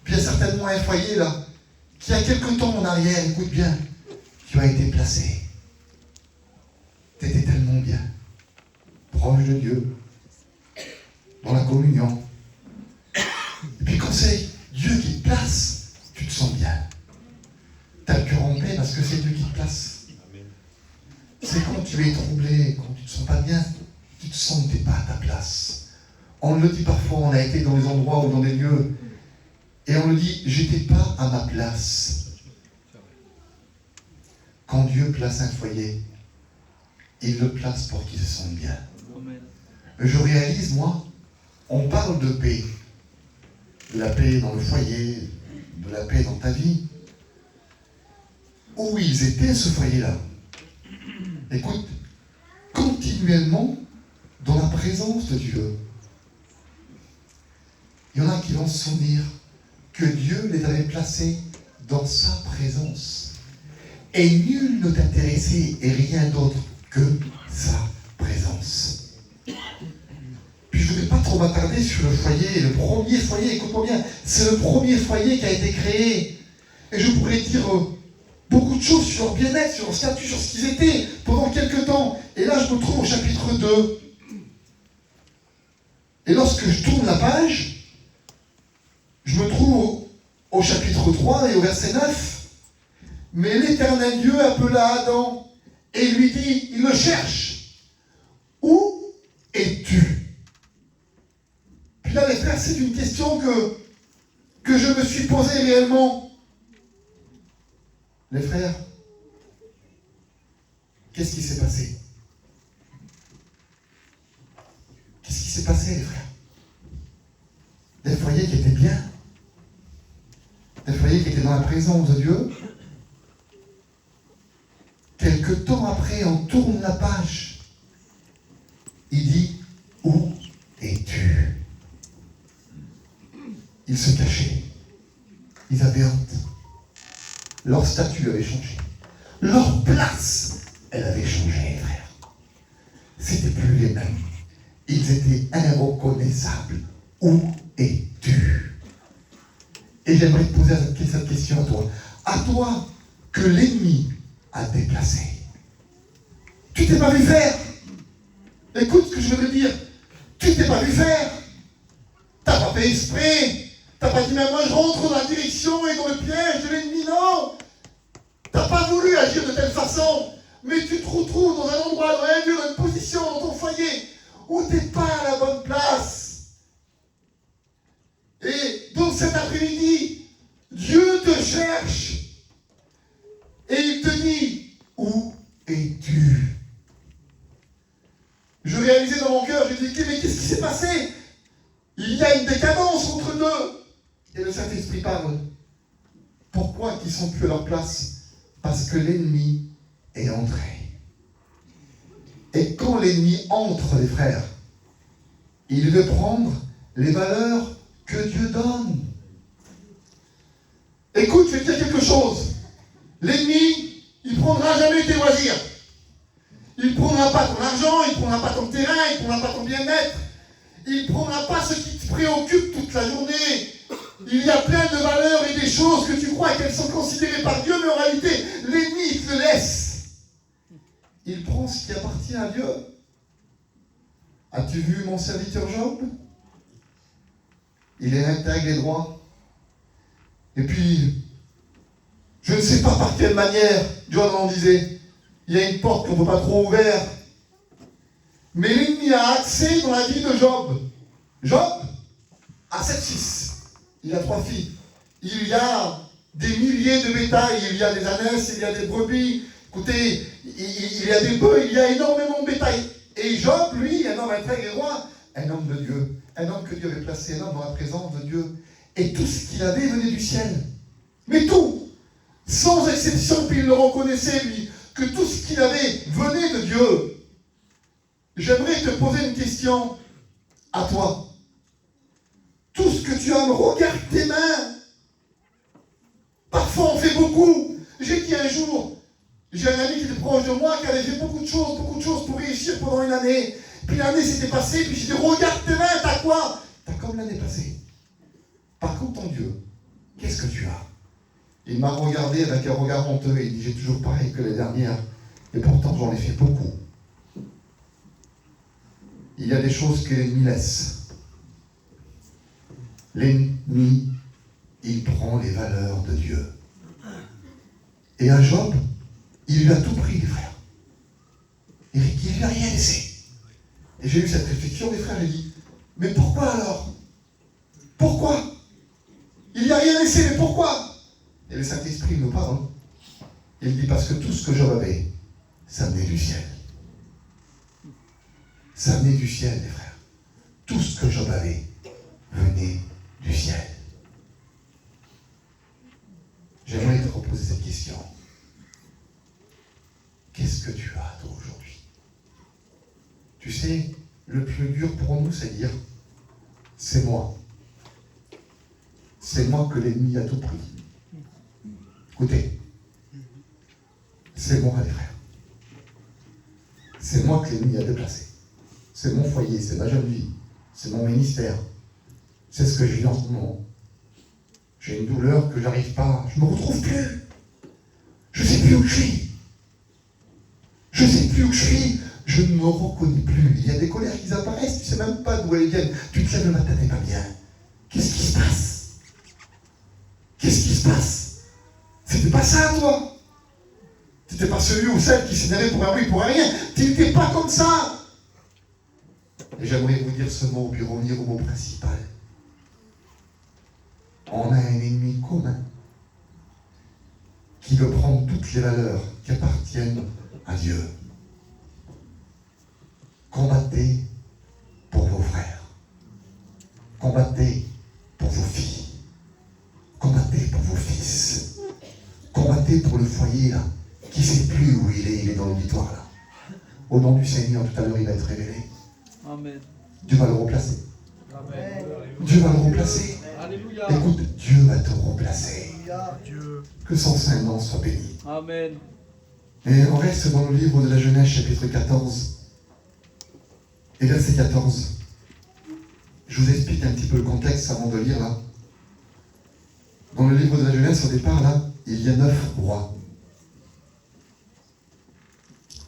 Puis il y a certainement un foyer là, qui a quelque temps en arrière, écoute bien, tu as été placé. Tu étais tellement bien, proche de Dieu, dans la communion. Et puis quand c'est Dieu qui te place, tu te sens bien. Tu as le cœur en paix parce que c'est Dieu qui te place. C'est quand tu es troublé, quand tu ne te sens pas bien, tu te sens que tu n'es pas à ta place. On le dit parfois, on a été dans des endroits ou dans des lieux, et on le dit, j'étais pas à ma place. Quand Dieu place un foyer, il le place pour qu'il se sente bien. Amen. Je réalise, moi, on parle de paix. De la paix dans le foyer, de la paix dans ta vie. Où ils étaient, ce foyer-là? Écoute, continuellement dans la présence de Dieu. Il y en a qui vont se souvenir que Dieu les avait placés dans sa présence. Et nul ne t'intéressait et rien d'autre que sa présence. Puis je ne voudrais pas trop m'attarder sur le foyer, le premier foyer, écoute-moi bien, c'est le premier foyer qui a été créé. Et je pourrais dire beaucoup de choses sur leur bien-être, sur leur statut, sur ce qu'ils étaient pendant quelques temps. Et là, je me trouve au chapitre 2. Et lorsque je tourne la page, je me trouve au chapitre 3 et au verset 9. Mais l'Éternel Dieu appela Adam et lui dit, il le cherche. Où es-tu? Puis là, les frères, c'est une question que je me suis posée réellement. Les frères, qu'est-ce qui s'est passé? Qu'est-ce qui s'est passé, les frères? Des foyers qui étaient bien, des foyers qui étaient dans la présence de Dieu. Quelque temps après, on tourne la page. Il dit, où es-tu? Ils se cachaient. Ils avaient honte. Leur statut avait changé. Leur place, elle avait changé, frère. C'était plus les mêmes. Ils étaient irreconnaissables. Où es-tu? Et j'aimerais te poser cette question à toi. À toi que l'ennemi a déplacé. Tu t'es pas vu faire. Écoute ce que je veux te dire. Tu t'es pas vu faire. T'as pas fait exprès. T'as pas dit, mais moi je rentre dans la direction et dans le piège de l'ennemi, non. T'as pas voulu agir de telle façon. Mais tu te retrouves dans un endroit, dans un lieu, dans une position, dans ton foyer, où t'es pas à la bonne place. Et donc cet après-midi, Dieu te cherche. Et il te dit, où es-tu? Je réalisais dans mon cœur, je dis, mais qu'est-ce qui s'est passé? Il y a une décadence entre deux. Et le Saint-Esprit parle. Pourquoi qu'ils ne sont plus à leur place? Parce que l'ennemi est entré. Et quand l'ennemi entre, les frères, il veut prendre les valeurs que Dieu donne. Écoute, je vais te dire quelque chose. L'ennemi, il ne prendra jamais tes loisirs. Il ne prendra pas ton argent, il ne prendra pas ton terrain, il ne prendra pas ton bien-être. Il ne prendra pas ce qui te préoccupe toute la journée. Il y a plein de valeurs et des choses que tu crois qu'elles sont considérées par Dieu, mais en réalité, l'ennemi te laisse. Il prend ce qui appartient à Dieu. As-tu vu mon serviteur Job? Il est intègre et droit. Et puis, je ne sais pas par quelle manière, John en disait, il y a une porte qu'on ne peut pas trop ouvrir. Mais l'ennemi a accès dans la vie de Job. Job a 7 fils. Il a 3 filles. Il y a des milliers de bétail. Il y a des ânesses, il y a des brebis. Écoutez, il y a des bœufs, il y a énormément de bétail. Et Job, lui, un homme intègre et roi, un homme de Dieu. Un homme que Dieu avait placé, un homme dans la présence de Dieu. Et tout ce qu'il avait venait du ciel. Mais tout, sans exception, puis il le reconnaissait, lui, que tout ce qu'il avait venait de Dieu. J'aimerais te poser une question à toi. Tout ce que tu as, regarde tes mains. Parfois on fait beaucoup. J'ai dit un jour, j'ai un ami qui était proche de moi, qui avait fait beaucoup de choses pour réussir pendant une année. Puis l'année s'était passée, puis j'ai dit, regarde tes mains, t'as quoi? T'as comme l'année passée. Par contre, ton Dieu, qu'est-ce que tu as? Il m'a regardé avec un regard honteux et il dit, j'ai toujours pareil que les dernières, et pourtant j'en ai fait beaucoup. Il y a des choses que l'ennemi laisse. L'ennemi, il prend les valeurs de Dieu. Et à Job, il lui a tout pris, les frères. Il ne lui a rien laissé. Et j'ai eu cette réflexion, les frères, j'ai dit, mais pourquoi alors? Pourquoi? Il n'y a rien laissé, mais pourquoi? Et le Saint-Esprit nous parle. Il dit, parce que tout ce que Job avait, ça venait du ciel. Ça venait du ciel, les frères. Tout ce que Job avait venait du ciel. J'aimerais te reposer cette question. Qu'est-ce que tu as, toi, aujourd'hui? Tu sais, le plus dur pour nous, c'est dire, c'est moi. C'est moi que l'ennemi a tout pris. Écoutez, c'est moi, les frères. C'est moi que l'ennemi a déplacé. C'est mon foyer, c'est ma jeune vie, c'est mon ministère. C'est ce que je vis en ce moment. J'ai une douleur que j'arrive pas, je ne me retrouve plus. Je ne sais plus où je suis. Je ne sais plus où je suis. Je ne me reconnais plus. Il y a des colères qui apparaissent, tu ne sais même pas d'où elles viennent. Tu te lèves le matin, t'es pas bien. Qu'est-ce qui se passe? Qu'est-ce qui se passe? C'était pas ça, toi. Tu n'étais pas celui ou celle qui s'énervait pour un bruit, pour un rien. Tu n'étais pas comme ça. Et j'aimerais vous dire ce mot, puis revenir au mot principal. On a un ennemi commun qui veut prendre toutes les valeurs qui appartiennent à Dieu. Combattez pour vos frères. Combattez pour vos filles. Combattez pour vos fils. Combattez pour le foyer là, qui ne sait plus où il est dans l'auditoire là. Au nom du Seigneur, tout à l'heure, il va être révélé. Amen. Dieu va le remplacer. Amen. Dieu va le remplacer. Alléluia. Écoute, Dieu va te remplacer. Dieu. Que son saint nom soit béni. Amen. Et on reste dans le livre de la Genèse, chapitre 14. Et verset 14. Je vous explique un petit peu le contexte avant de lire là. Dans le livre de la Genèse, au départ, là, il y a 9 rois.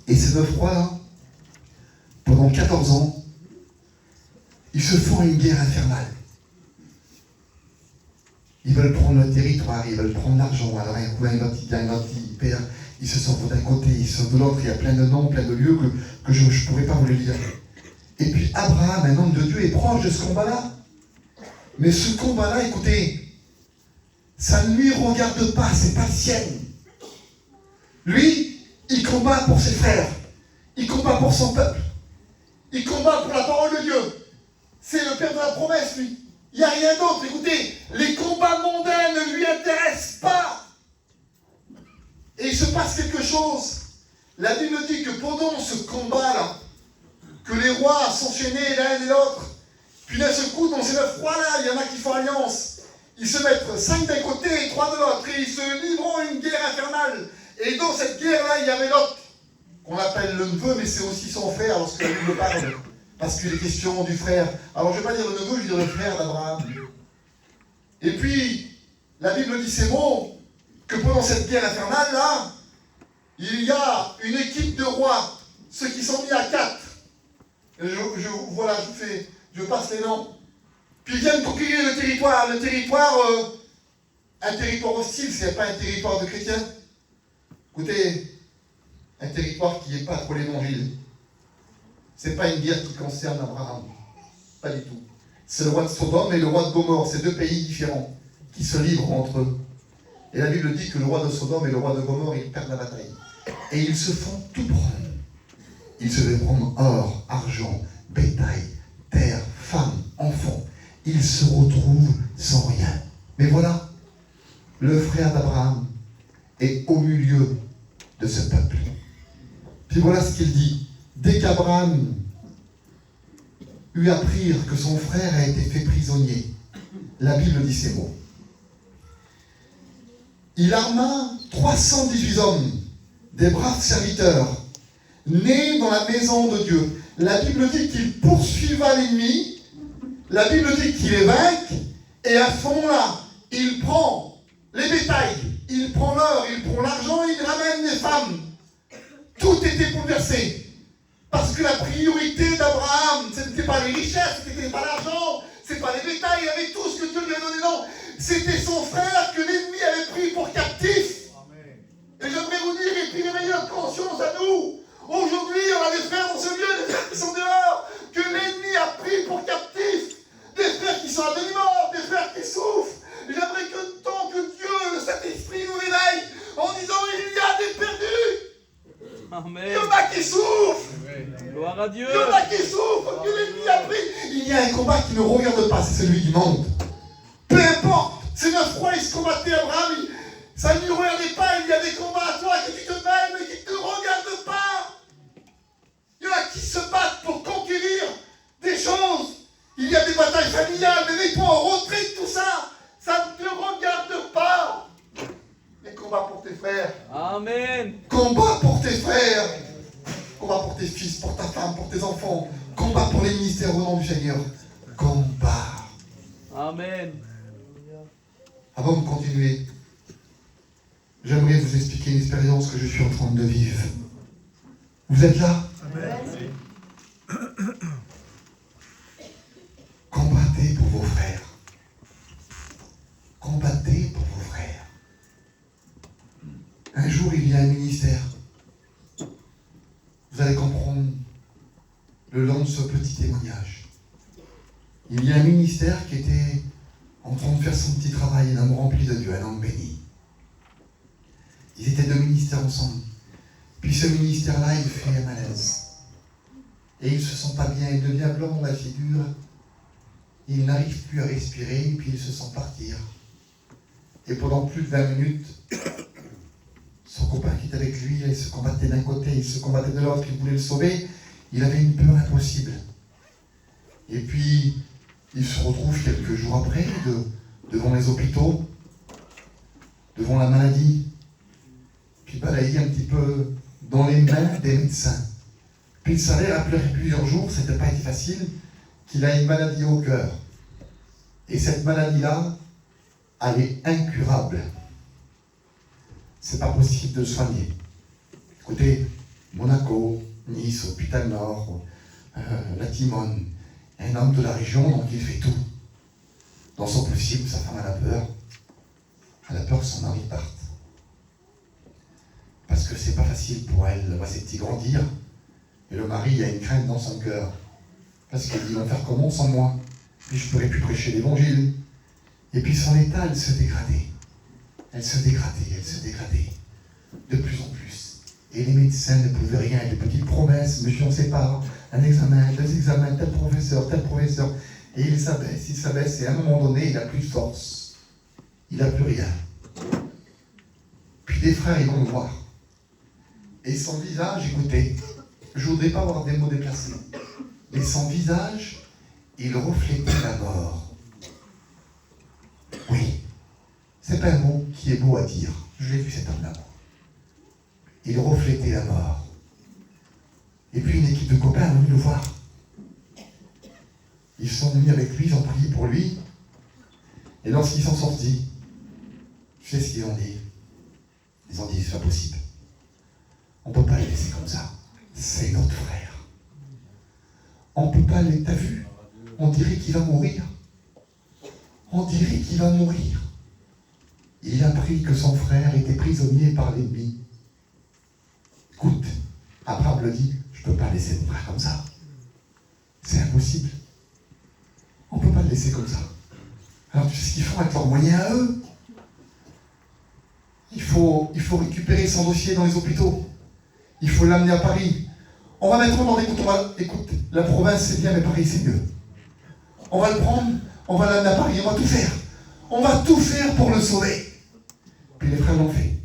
Et ces 9 rois-là, pendant 14 ans, ils se font une guerre infernale. Ils veulent prendre le territoire, ils veulent prendre l'argent. Alors un coup, un autre, il perd. Ils se sortent d'un côté, ils se sortent de l'autre. Il y a plein de noms, plein de lieux que je ne pourrais pas vous les lire. Et puis Abraham, un homme de Dieu, est proche de ce combat-là. Mais ce combat-là, écoutez, ça ne lui regarde pas, c'est pas le sien. Lui, il combat pour ses frères. Il combat pour son peuple. Il combat pour la parole de Dieu. C'est le père de la promesse, lui. Il n'y a rien d'autre. Écoutez, les combats mondains ne lui intéressent pas. Et il se passe quelque chose. La Bible dit que pendant ce combat-là, que les rois s'enchaînaient l'un et l'autre, puis d'un seul coup, dans ces 9 rois-là, il y en a qui font alliance. Ils se mettent 5 d'un côté et 3 de l'autre, et ils se livrent une guerre infernale. Et dans cette guerre-là, il y avait l'autre, qu'on appelle le neveu, mais c'est aussi son frère lorsque la Bible parle. Parce qu'il est question du frère. Alors je ne vais pas dire le neveu, je vais dire le frère d'Abraham. Et puis, la Bible dit ces mots, que pendant cette guerre infernale-là, il y a une équipe de rois, ceux qui sont mis à 4. Voilà, je passe les noms. Puis ils viennent conquérir le territoire. Le territoire, un territoire hostile, ce n'est pas un territoire de chrétiens. Écoutez, un territoire qui n'est pas trop l'évangile. Ce n'est pas une guerre qui concerne Abraham. Pas du tout. C'est le roi de Sodome et le roi de Gomorrhe. C'est 2 pays différents qui se livrent entre eux. Et la Bible dit que le roi de Sodome et le roi de Gomorrhe, ils perdent la bataille. Et ils se font tout prendre. Ils se devaient prendre or, argent, bétail, terre, femmes, enfants. Ils se retrouvent sans rien. Mais voilà, le frère d'Abraham est au milieu de ce peuple. Puis voilà ce qu'il dit. Dès qu'Abraham eut appris que son frère a été fait prisonnier, la Bible dit ces mots. Il arma 318 hommes, des braves serviteurs, nés dans la maison de Dieu. La Bible dit qu'il poursuiva l'ennemi, la Bible dit qu'il les vainque, et à ce moment-là, il prend les bétails, il prend l'or, il prend l'argent, il ramène les femmes. Tout était bouleversé. Parce que la priorité d'Abraham, ce n'était pas les richesses, ce n'était pas l'argent, ce n'était pas les bétails, il avait tout ce que Dieu lui a donné, non. C'était son frère que l'ennemi avait pris pour captif. Amen. Et j'aimerais vous dire, et puis réveiller notre conscience à nous. Aujourd'hui, on a des frères dans ce lieu, des frères qui sont dehors, que l'ennemi a pris pour captif. Des frères qui sont à demi-mort, des frères qui souffrent. J'aimerais que tant que Dieu, le Saint-Esprit nous réveille, en disant, il y a des perdus. Amen. Il y en a qui souffrent. Gloire à Dieu. Il y en a qui souffrent, que l'ennemi a pris. Il y a un combat qui ne regarde pas, c'est celui du monde. Peu importe, ces 9 rois, ils se combattaient Abraham, ça ne lui regardait pas, il y a des combats à toi que tu te mêles, mais qui ne te regardent pas. Il y en a qui se battent pour conquérir des choses. Il y a des batailles familiales, mais mets-toi en retrait de tout ça. Ça ne te regarde pas. Les combats pour tes frères. Amen. Combat pour tes frères. Combat pour tes fils, pour ta femme, pour tes enfants. Combat pour les ministères au nom du Seigneur. Combat. Amen. Avant de continuer, j'aimerais vous expliquer une expérience que je suis en train de vivre. Vous êtes là? Amen. Combattez pour vos frères. Combattez pour vos frères. Un jour, il y a un ministère. Vous allez comprendre le long de ce petit témoignage. Il y a un ministère qui était en train de faire son petit travail, un homme rempli de Dieu, un homme béni. Ils étaient 2 ministères ensemble. Puis ce ministère-là, il fait un malaise. Et il ne se sent pas bien, il devient blanc dans la figure. Il n'arrive plus à respirer, puis il se sent partir. Et pendant plus de 20 minutes, son copain qui était avec lui, il se combattait d'un côté, il se combattait de l'autre, il voulait le sauver. Il avait une peur impossible. Et puis, il se retrouve quelques jours après, devant les hôpitaux, devant la maladie, puis balayé un petit peu dans les mains des médecins. Puis il savait, après plusieurs jours, c'était pas été facile, qu'il a une maladie au cœur. Et cette maladie-là elle est incurable. C'est pas possible de le soigner. Écoutez, Monaco, Nice, Hôpital Nord, la Timone, un homme de la région, donc il fait tout. Dans son possible, sa femme a la peur. Elle a peur que son mari parte. Parce que c'est pas facile pour elle de voir ses petits grandir. Et le mari, il a une crainte dans son cœur. Parce qu'il dit, ils vont faire comment sans moi? Puis je ne pourrai plus prêcher l'évangile. Et puis son état, elle se dégradait. Elle se dégradait. De plus en plus. Et les médecins ne pouvaient rien. Les petites promesses, monsieur, on sépare. Un examen, 2 examens, tel professeur. Et il s'abaisse. Et à un moment donné, il n'a plus de force. Il n'a plus rien. Puis des frères, ils vont le voir. Et son visage, écoutez, je ne voudrais pas avoir des mots déplacés, mais son visage, il reflétait la mort. Oui, c'est pas un mot qui est beau à dire. Je l'ai vu cet homme-là. Il reflétait la mort. Et puis une équipe de copains a venu le voir. Ils sont venus avec lui, ils ont prié pour lui. Et lorsqu'ils sont sortis, tu sais ce qu'ils ont dit? Ils ont dit, c'est pas possible. On ne peut pas le laisser comme ça. C'est notre frère. On ne peut pas le... T'as vu? On dirait qu'il va mourir. Il a appris que son frère était prisonnier par l'ennemi. Écoute, Abraham le dit, je ne peux pas laisser mon frère comme ça. C'est impossible. On ne peut pas le laisser comme ça. Alors tu sais ce qu'ils font avec leurs moyens à eux? Il faut récupérer son dossier dans les hôpitaux. Il faut l'amener à Paris. On va mettre dans des écoute, la province c'est bien, mais Paris c'est mieux. On va le prendre, on va l'amener à Paris, on va tout faire. On va tout faire pour le sauver. Puis les frères l'ont fait.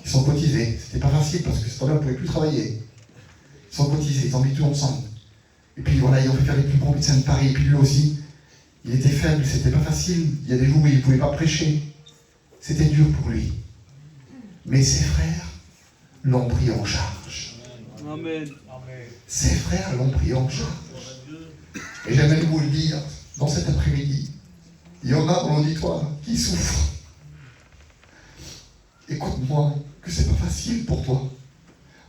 Ils sont cotisés. C'était pas facile parce que cet homme-là ne pouvait plus travailler. Ils sont cotisés, ils ont mis tout ensemble. Et puis voilà, ils ont fait faire les plus bons médecins de Paris. Et puis lui aussi, il était faible, c'était pas facile. Il y a des jours où il ne pouvait pas prêcher. C'était dur pour lui. Mais ses frères l'ont pris en charge. Amen. Ses frères l'ont pris en charge. Et j'aimerais vous le dire, dans cet après-midi, il y en a dans l'auditoire qui souffrent. Écoute-moi, que c'est pas facile pour toi,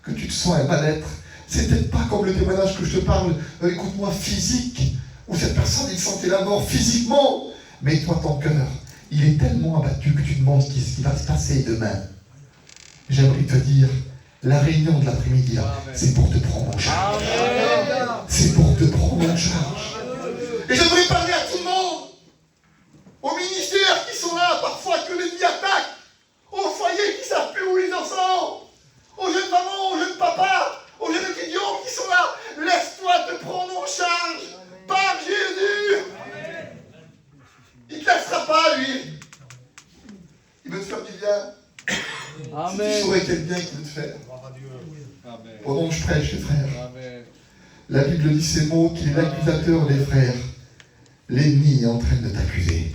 que tu te sens un mal-être. C'est peut-être pas comme le témoignage que je te parle, écoute-moi, physique, où cette personne, il sentait la mort physiquement. Mais toi, ton cœur, il est tellement abattu que tu te demandes ce qui va se passer demain. J'aimerais te dire, la réunion de l'après-midi, là, c'est pour te prendre en charge. C'est pour te prendre en charge. Et j'aimerais parler à tout le monde, aux ministères qui sont là, parfois que l'ennemi attaque, aux foyers qui ne savent plus où ils en sont, aux jeunes mamans, aux jeunes papas, aux jeunes étudiants qui sont là. Laisse-toi te prendre en charge par Jésus. Il ne te laissera pas, lui. Il veut te faire du bien. Amen. Si tu saurais quel bien qu'il veut te faire. Pendant que je prêche, les frères. Amen. La Bible dit ces mots, qu'il est l'accusateur des frères. L'ennemi est en train de t'accuser.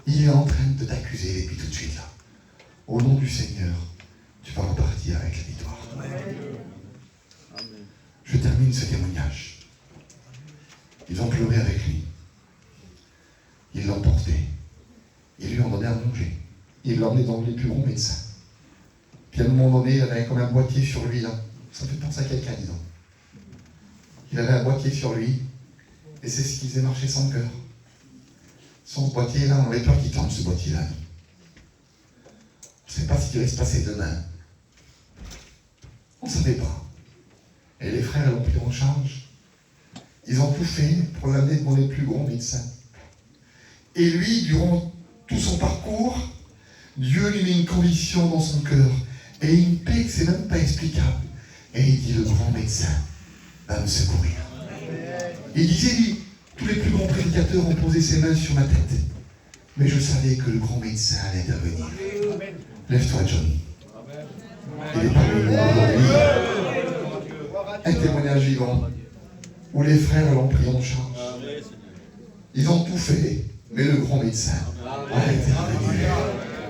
Il est en train de t'accuser, et puis tout de suite là. Au nom du Seigneur, tu vas repartir avec la victoire. Amen. Je termine ce témoignage. Ils ont pleuré avec lui. Ils l'ont porté. Ils lui ont donné à manger. Ils l'ont emmené dans les plus grands médecins. Puis à un moment donné, il avait comme un boîtier sur lui là. Ça fait penser à quelqu'un, disons. Il avait un boîtier sur lui. Et c'est ce qui faisait marcher son cœur. Son boîtier là, on avait peur qu'il tombe ce boîtier là. On ne sait pas ce qui allait se passer demain. On ne savait pas. Et les frères l'ont pris en charge. Ils ont tout fait pour l'amener devant les plus grands médecins. Et lui, durant tout son parcours, Dieu lui met une conviction dans son cœur. Et une paix que c'est même pas explicable. Et il dit, le grand médecin va me secourir. Il disait, lui, tous les plus grands prédicateurs ont posé ses mains sur ma tête. Mais je savais que le grand médecin allait intervenir. Lève-toi, John. Il est parmi nous aujourd'hui. Un témoignage vivant où les frères l'ont pris en charge. Ils ont tout fait, mais le grand médecin a intervenu.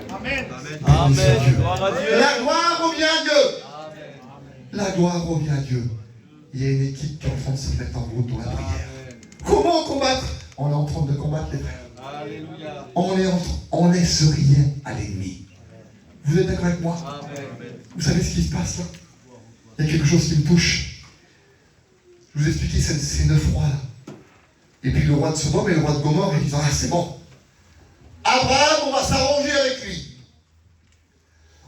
Amen. Gloire à Dieu. La gloire revient à Dieu. La gloire revient à Dieu. Il y a une équipe qui est en train de se mettre en route dans la prière. Comment combattre? On est en train de combattre les frères. Alléluia. On laisse rien à l'ennemi. Vous êtes d'accord avec moi? Amen. Vous savez ce qui se passe là? Il y a quelque chose qui me touche. Je vous ai expliqué ces 9 rois là. Et puis le roi de Sodome et le roi de Gomorrhe, ils disent ah c'est bon. Abraham, on va s'arranger avec lui.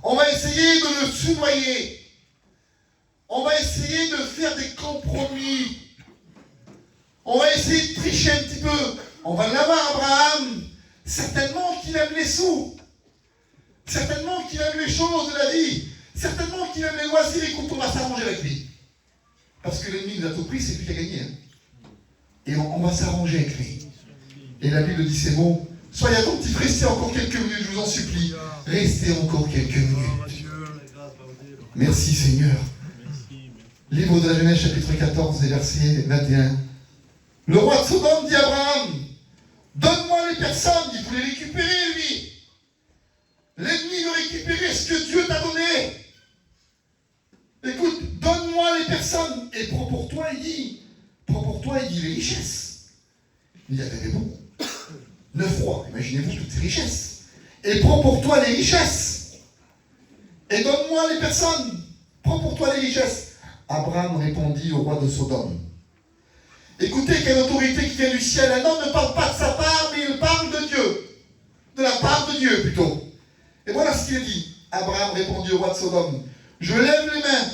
On va essayer de le soudoyer. On va essayer de faire des compromis. On va essayer de tricher un petit peu. On va l'avoir, Abraham. Certainement qu'il aime les sous. Certainement qu'il aime les choses de la vie. Certainement qu'il aime les loisirs. Écoute, on va s'arranger avec lui. Parce que l'ennemi nous a tout pris, c'est lui qui a gagné. Hein. Et on va s'arranger avec lui. Et la Bible dit ces mots. Soyez attentifs, restez encore quelques minutes, je vous en supplie. Restez encore quelques minutes. Merci Seigneur. Livre de la Genèse, chapitre 14, et verset 21. Le roi de Sodome dit à Abraham, donne-moi les personnes, il voulait récupérer lui. L'ennemi veut récupérer ce que Dieu t'a donné. Écoute, donne-moi les personnes. Et prends pour toi, il dit les richesses. Il y avait beaucoup. 9 rois, imaginez-vous toutes ces richesses. Et prends pour toi les richesses. Et donne-moi les personnes. Prends pour toi les richesses. Abraham répondit au roi de Sodome. Écoutez, quelle autorité qui vient du ciel. Un homme ne parle pas de sa part, mais il parle de Dieu. De la part de Dieu, plutôt. Et voilà ce qu'il dit. Abraham répondit au roi de Sodome. Je lève les mains.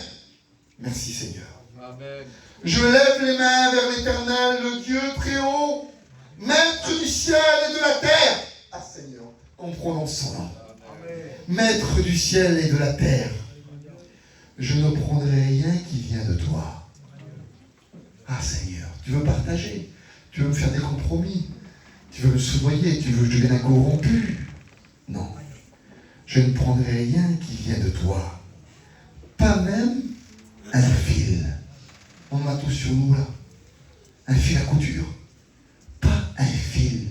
Merci Seigneur. Amen. Je lève les mains vers l'Éternel, le Dieu très haut, maître du ciel et de la terre. Ah Seigneur, on prononce son nom. Maître du ciel et de la terre. Je ne prendrai rien qui vient de toi. Ah Seigneur, tu veux partager, tu veux me faire des compromis, tu veux me soudoyer, tu veux que je devienne un corrompu. Non, je ne prendrai rien qui vient de toi. Pas même un fil. On en a tous sur nous là. Un fil à couture. Pas un fil.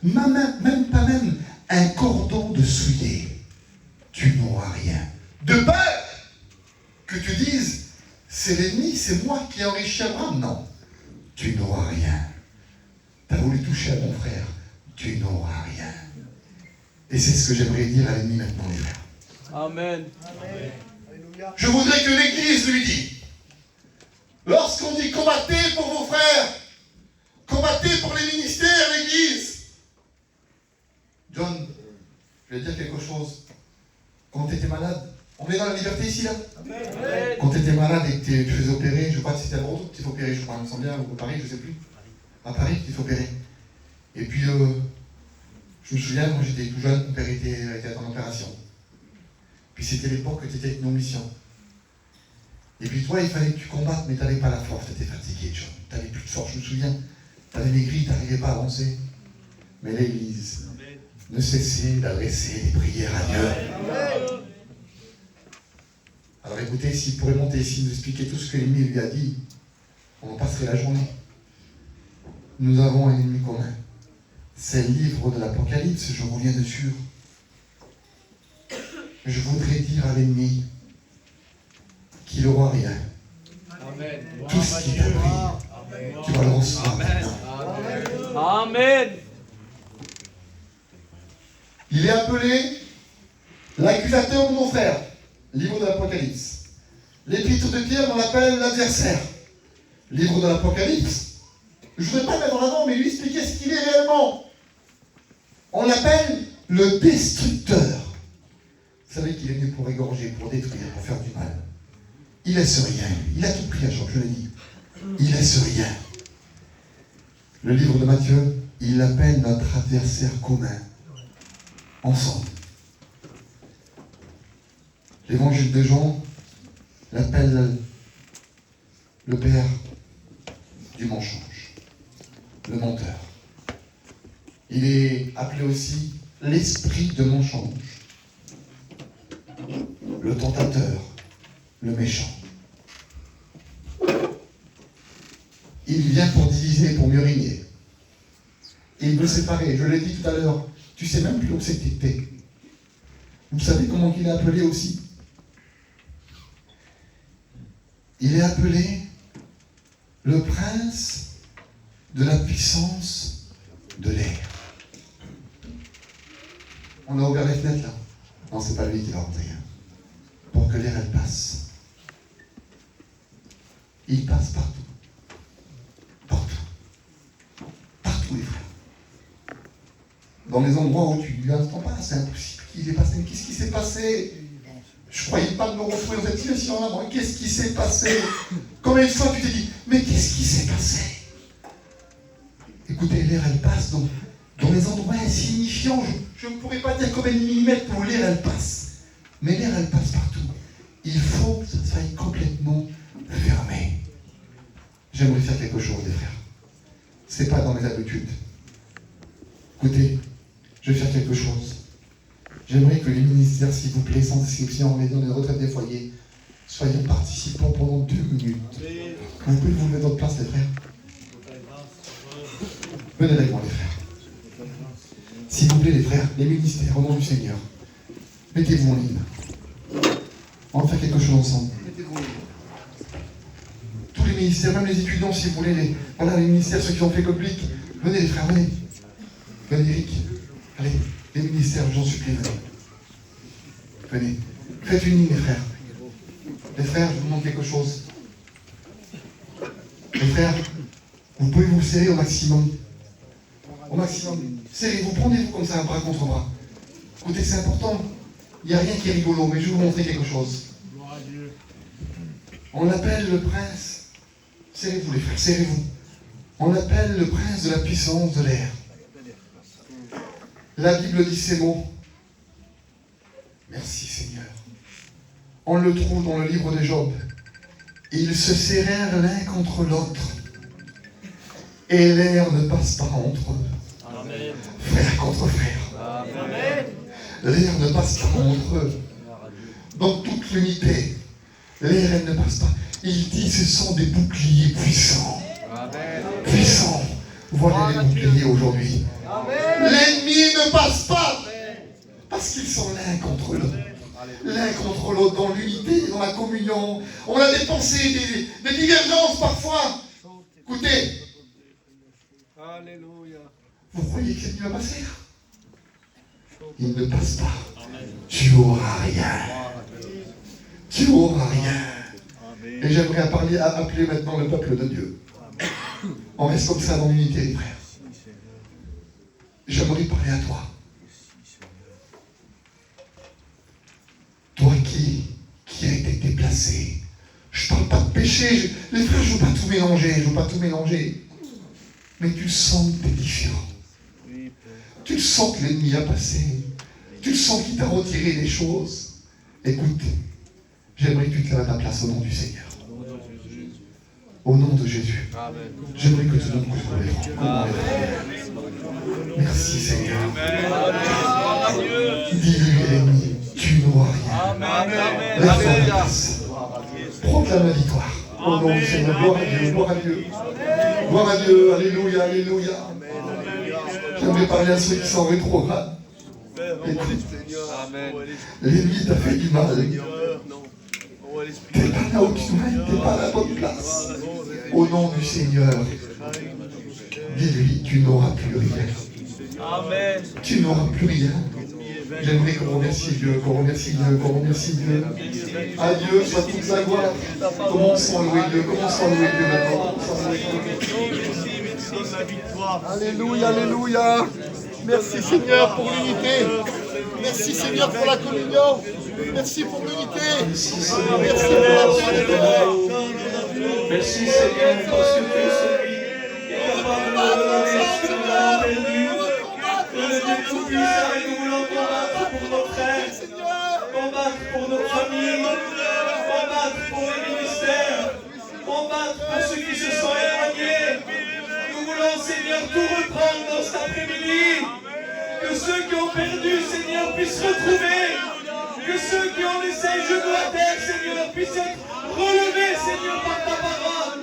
Même pas même un cordon de soulier. Tu n'auras rien. De peur que tu dises, c'est l'ennemi, c'est moi qui ai enrichi Abraham. Non, tu n'auras rien. Tu as voulu toucher à mon frère, tu n'auras rien. Et c'est ce que j'aimerais dire à l'ennemi maintenant, les frères. Amen. Je voudrais que l'Église lui dise, lorsqu'on dit combattez pour vos frères, combattez pour les ministères, l'Église. John, je vais dire quelque chose. Quand tu étais malade, on est dans la liberté ici, là. Amen. Quand tu étais malade et que tu faisais opérer, je crois que c'était à Bordeaux que tu t'es fait opérer, je crois, il me semble bien, ou à Paris, je ne sais plus. À Paris, tu t'es fait opérer. Et puis, je me souviens, quand j'étais tout jeune, mon père était en opération. Puis c'était l'époque que tu étais avec nos missions. Et puis toi, il fallait que tu combattes, mais tu n'avais pas la force, tu étais fatigué, John. Tu n'avais plus de force, je me souviens. Tu avais maigri, tu n'arrivais pas à avancer. Mais l'Église ne cessait d'adresser des prières à Dieu. Alors écoutez, s'il pourrait monter ici, nous expliquer tout ce que l'ennemi lui a dit, on en passerait la journée. Nous avons un ennemi commun. C'est le livre de l'Apocalypse, je reviens dessus. Je voudrais dire à l'ennemi qu'il n'aura rien. Amen. Tout ce qu'il t'a pris, tu vas le recevoir maintenant. Amen. Il est appelé l'accusateur de nos frères. Livre de l'Apocalypse. L'épître de Pierre, on l'appelle l'adversaire. Livre de l'Apocalypse. Je ne voudrais pas le mettre en avant, mais lui expliquer ce qu'il est réellement. On l'appelle le destructeur. Vous savez qu'il est venu pour égorger, pour détruire, pour faire du mal. Il laisse rien. Il a tout pris à Job, je l'ai dit. Il laisse rien. Le livre de Matthieu, il l'appelle notre adversaire commun. Ensemble. L'évangile de Jean l'appelle le père du mensonge, le menteur. Il est appelé aussi l'esprit de mensonge, le tentateur, le méchant. Il vient pour diviser, pour mieux régner. Il veut séparer, je l'ai dit tout à l'heure, tu sais même plus où c'est que t'étais. Vous savez comment il est appelé aussi? Il est appelé le prince de la puissance de l'air. On a ouvert les fenêtres là. Non, c'est pas lui qui va rentrer. Pour que l'air elle passe. Il passe partout. Partout. Partout les frères. Dans les endroits où tu lui attends pas, c'est impossible qu'il ait passé. Mais qu'est-ce qui s'est passé? Je croyais pas me retrouver dans cette situation là. Qu'est-ce qui s'est passé? Combien de fois tu t'es dit, mais qu'est-ce qui s'est passé? Écoutez, l'air elle passe dans les endroits insignifiants. Je ne pourrais pas dire combien de millimètres où l'air elle passe. Mais l'air elle passe partout. Il faut que ça soit complètement fermé. J'aimerais faire quelque chose, les frères. C'est pas dans mes habitudes. Écoutez, je vais faire quelque chose. J'aimerais que les ministères, s'il vous plaît, sans description, en maison de retraite des foyers, soyons participants pendant 2 minutes. Vous pouvez vous mettre en place, les frères. Venez avec moi, les frères. S'il vous plaît, les frères, les ministères, au nom du Seigneur, mettez-vous en ligne. On va faire quelque chose ensemble. Mettez-vous en ligne. Tous les ministères, même les étudiants, si vous voulez, les ministères, ceux qui ont fait public, venez, les frères, venez. Venez, Eric. Allez, les ministères, j'en supplie, venez. Venez. Faites une ligne, les frères. Les frères, je vous demande quelque chose. Les frères, vous pouvez vous serrer au maximum. Au maximum. Serrez-vous, prenez-vous comme ça, un bras contre bras. Écoutez, c'est important. Il n'y a rien qui est rigolo, mais je vais vous montrer quelque chose. On l'appelle le prince. Serrez-vous, les frères, serrez-vous. On l'appelle le prince de la puissance de l'air. La Bible dit ces mots. Merci, Seigneur. On le trouve dans le livre de Job. Ils se serrèrent l'un contre l'autre. Et l'air ne passe pas entre eux. Amen. Frère contre frère. Amen. L'air ne passe pas entre eux. Dans toute l'unité, l'air elle ne passe pas. Il dit ce sont des boucliers puissants. Amen. Puissants. Voilà les boucliers aujourd'hui. L'ennemi ne passe pas. Parce qu'ils sont l'un contre l'autre. L'un contre l'autre dans l'unité, dans la communion. On a des pensées, des divergences parfois. Écoutez. Alléluia. Vous croyez que l'ennemi va passer? Il ne passe pas. Tu n'auras rien. Tu n'auras rien. Et j'aimerais appeler maintenant le peuple de Dieu. On reste comme ça dans l'unité, les frères. J'aimerais parler à toi. Toi qui a été déplacé. Je ne parle pas de péché. Les frères, je ne veux pas tout mélanger. Mais tu sens que tu es différent. Tu sens que l'ennemi a passé. Tu sens qu'il t'a retiré des choses. Écoute, j'aimerais que tu te lèves à ta place au nom du Seigneur. Au nom de Jésus. J'aimerais que tu donnes que merci Seigneur. Dis-lui à l'ennemi, tu n'auras rien. Lève-toi à ta place. Proclame la victoire. Au nom du Seigneur. Gloire à Dieu, gloire à Dieu. Gloire à Dieu. Alléluia, alléluia. J'aimerais parler à ceux qui sont rétrogrades. L'ennemi t'a fait du mal. T'es pas là où tu dois être, t'es pas à la bonne place. Au nom du Seigneur, dis-lui, tu n'auras plus rien. Amen. Tu n'auras plus rien. J'aimerais qu'on remercie Dieu, qu'on remercie Dieu. À Dieu soit toute la gloire. Commençons à louer Dieu, maintenant. Alléluia, alléluia. Merci Seigneur pour l'unité. Merci Seigneur pour la communion. Merci pour l'unité. Merci pour la paix. Merci Seigneur parce que tu es celui qui est capable de donner ce que nous avons perdu. Le Dieu tout-puissant et nous voulons combattre pour nos frères, combattre pour nos familles, combattre pour les ministères, combattre pour ceux qui se sont éloignés. Nous voulons Seigneur tout reprendre dans cet après-midi. Que ceux qui ont perdu Seigneur puissent retrouver. Que ceux qui ont laissé les genoux à terre, Seigneur, puissent être relevés, Seigneur, par ta parole.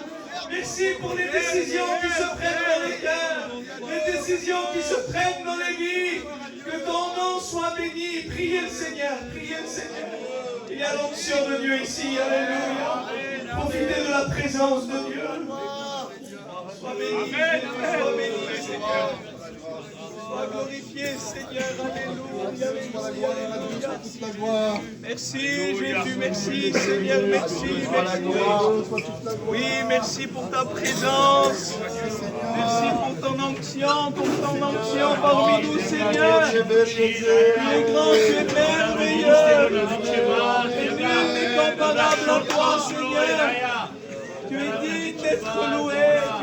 Merci pour les décisions qui se prennent dans les cœurs, les décisions qui se prennent dans l'église. Que ton nom soit béni. Priez le Seigneur, priez le Seigneur. Il y a l'onction de Dieu ici, alléluia. Profitez de la présence de Dieu. Sois béni, sois béni, Seigneur. Sois glorifié, Seigneur. Alléluia. Alléluia. Alléluia. Toute la gloire. Merci Jésus, merci Seigneur, merci. Oui, merci pour ta présence. Merci pour ton onction parmi nous, Seigneur. Tu es grand, tu es merveilleux. Tu es nul n'est comparable à toi, Seigneur. Tu es digne d'être loué.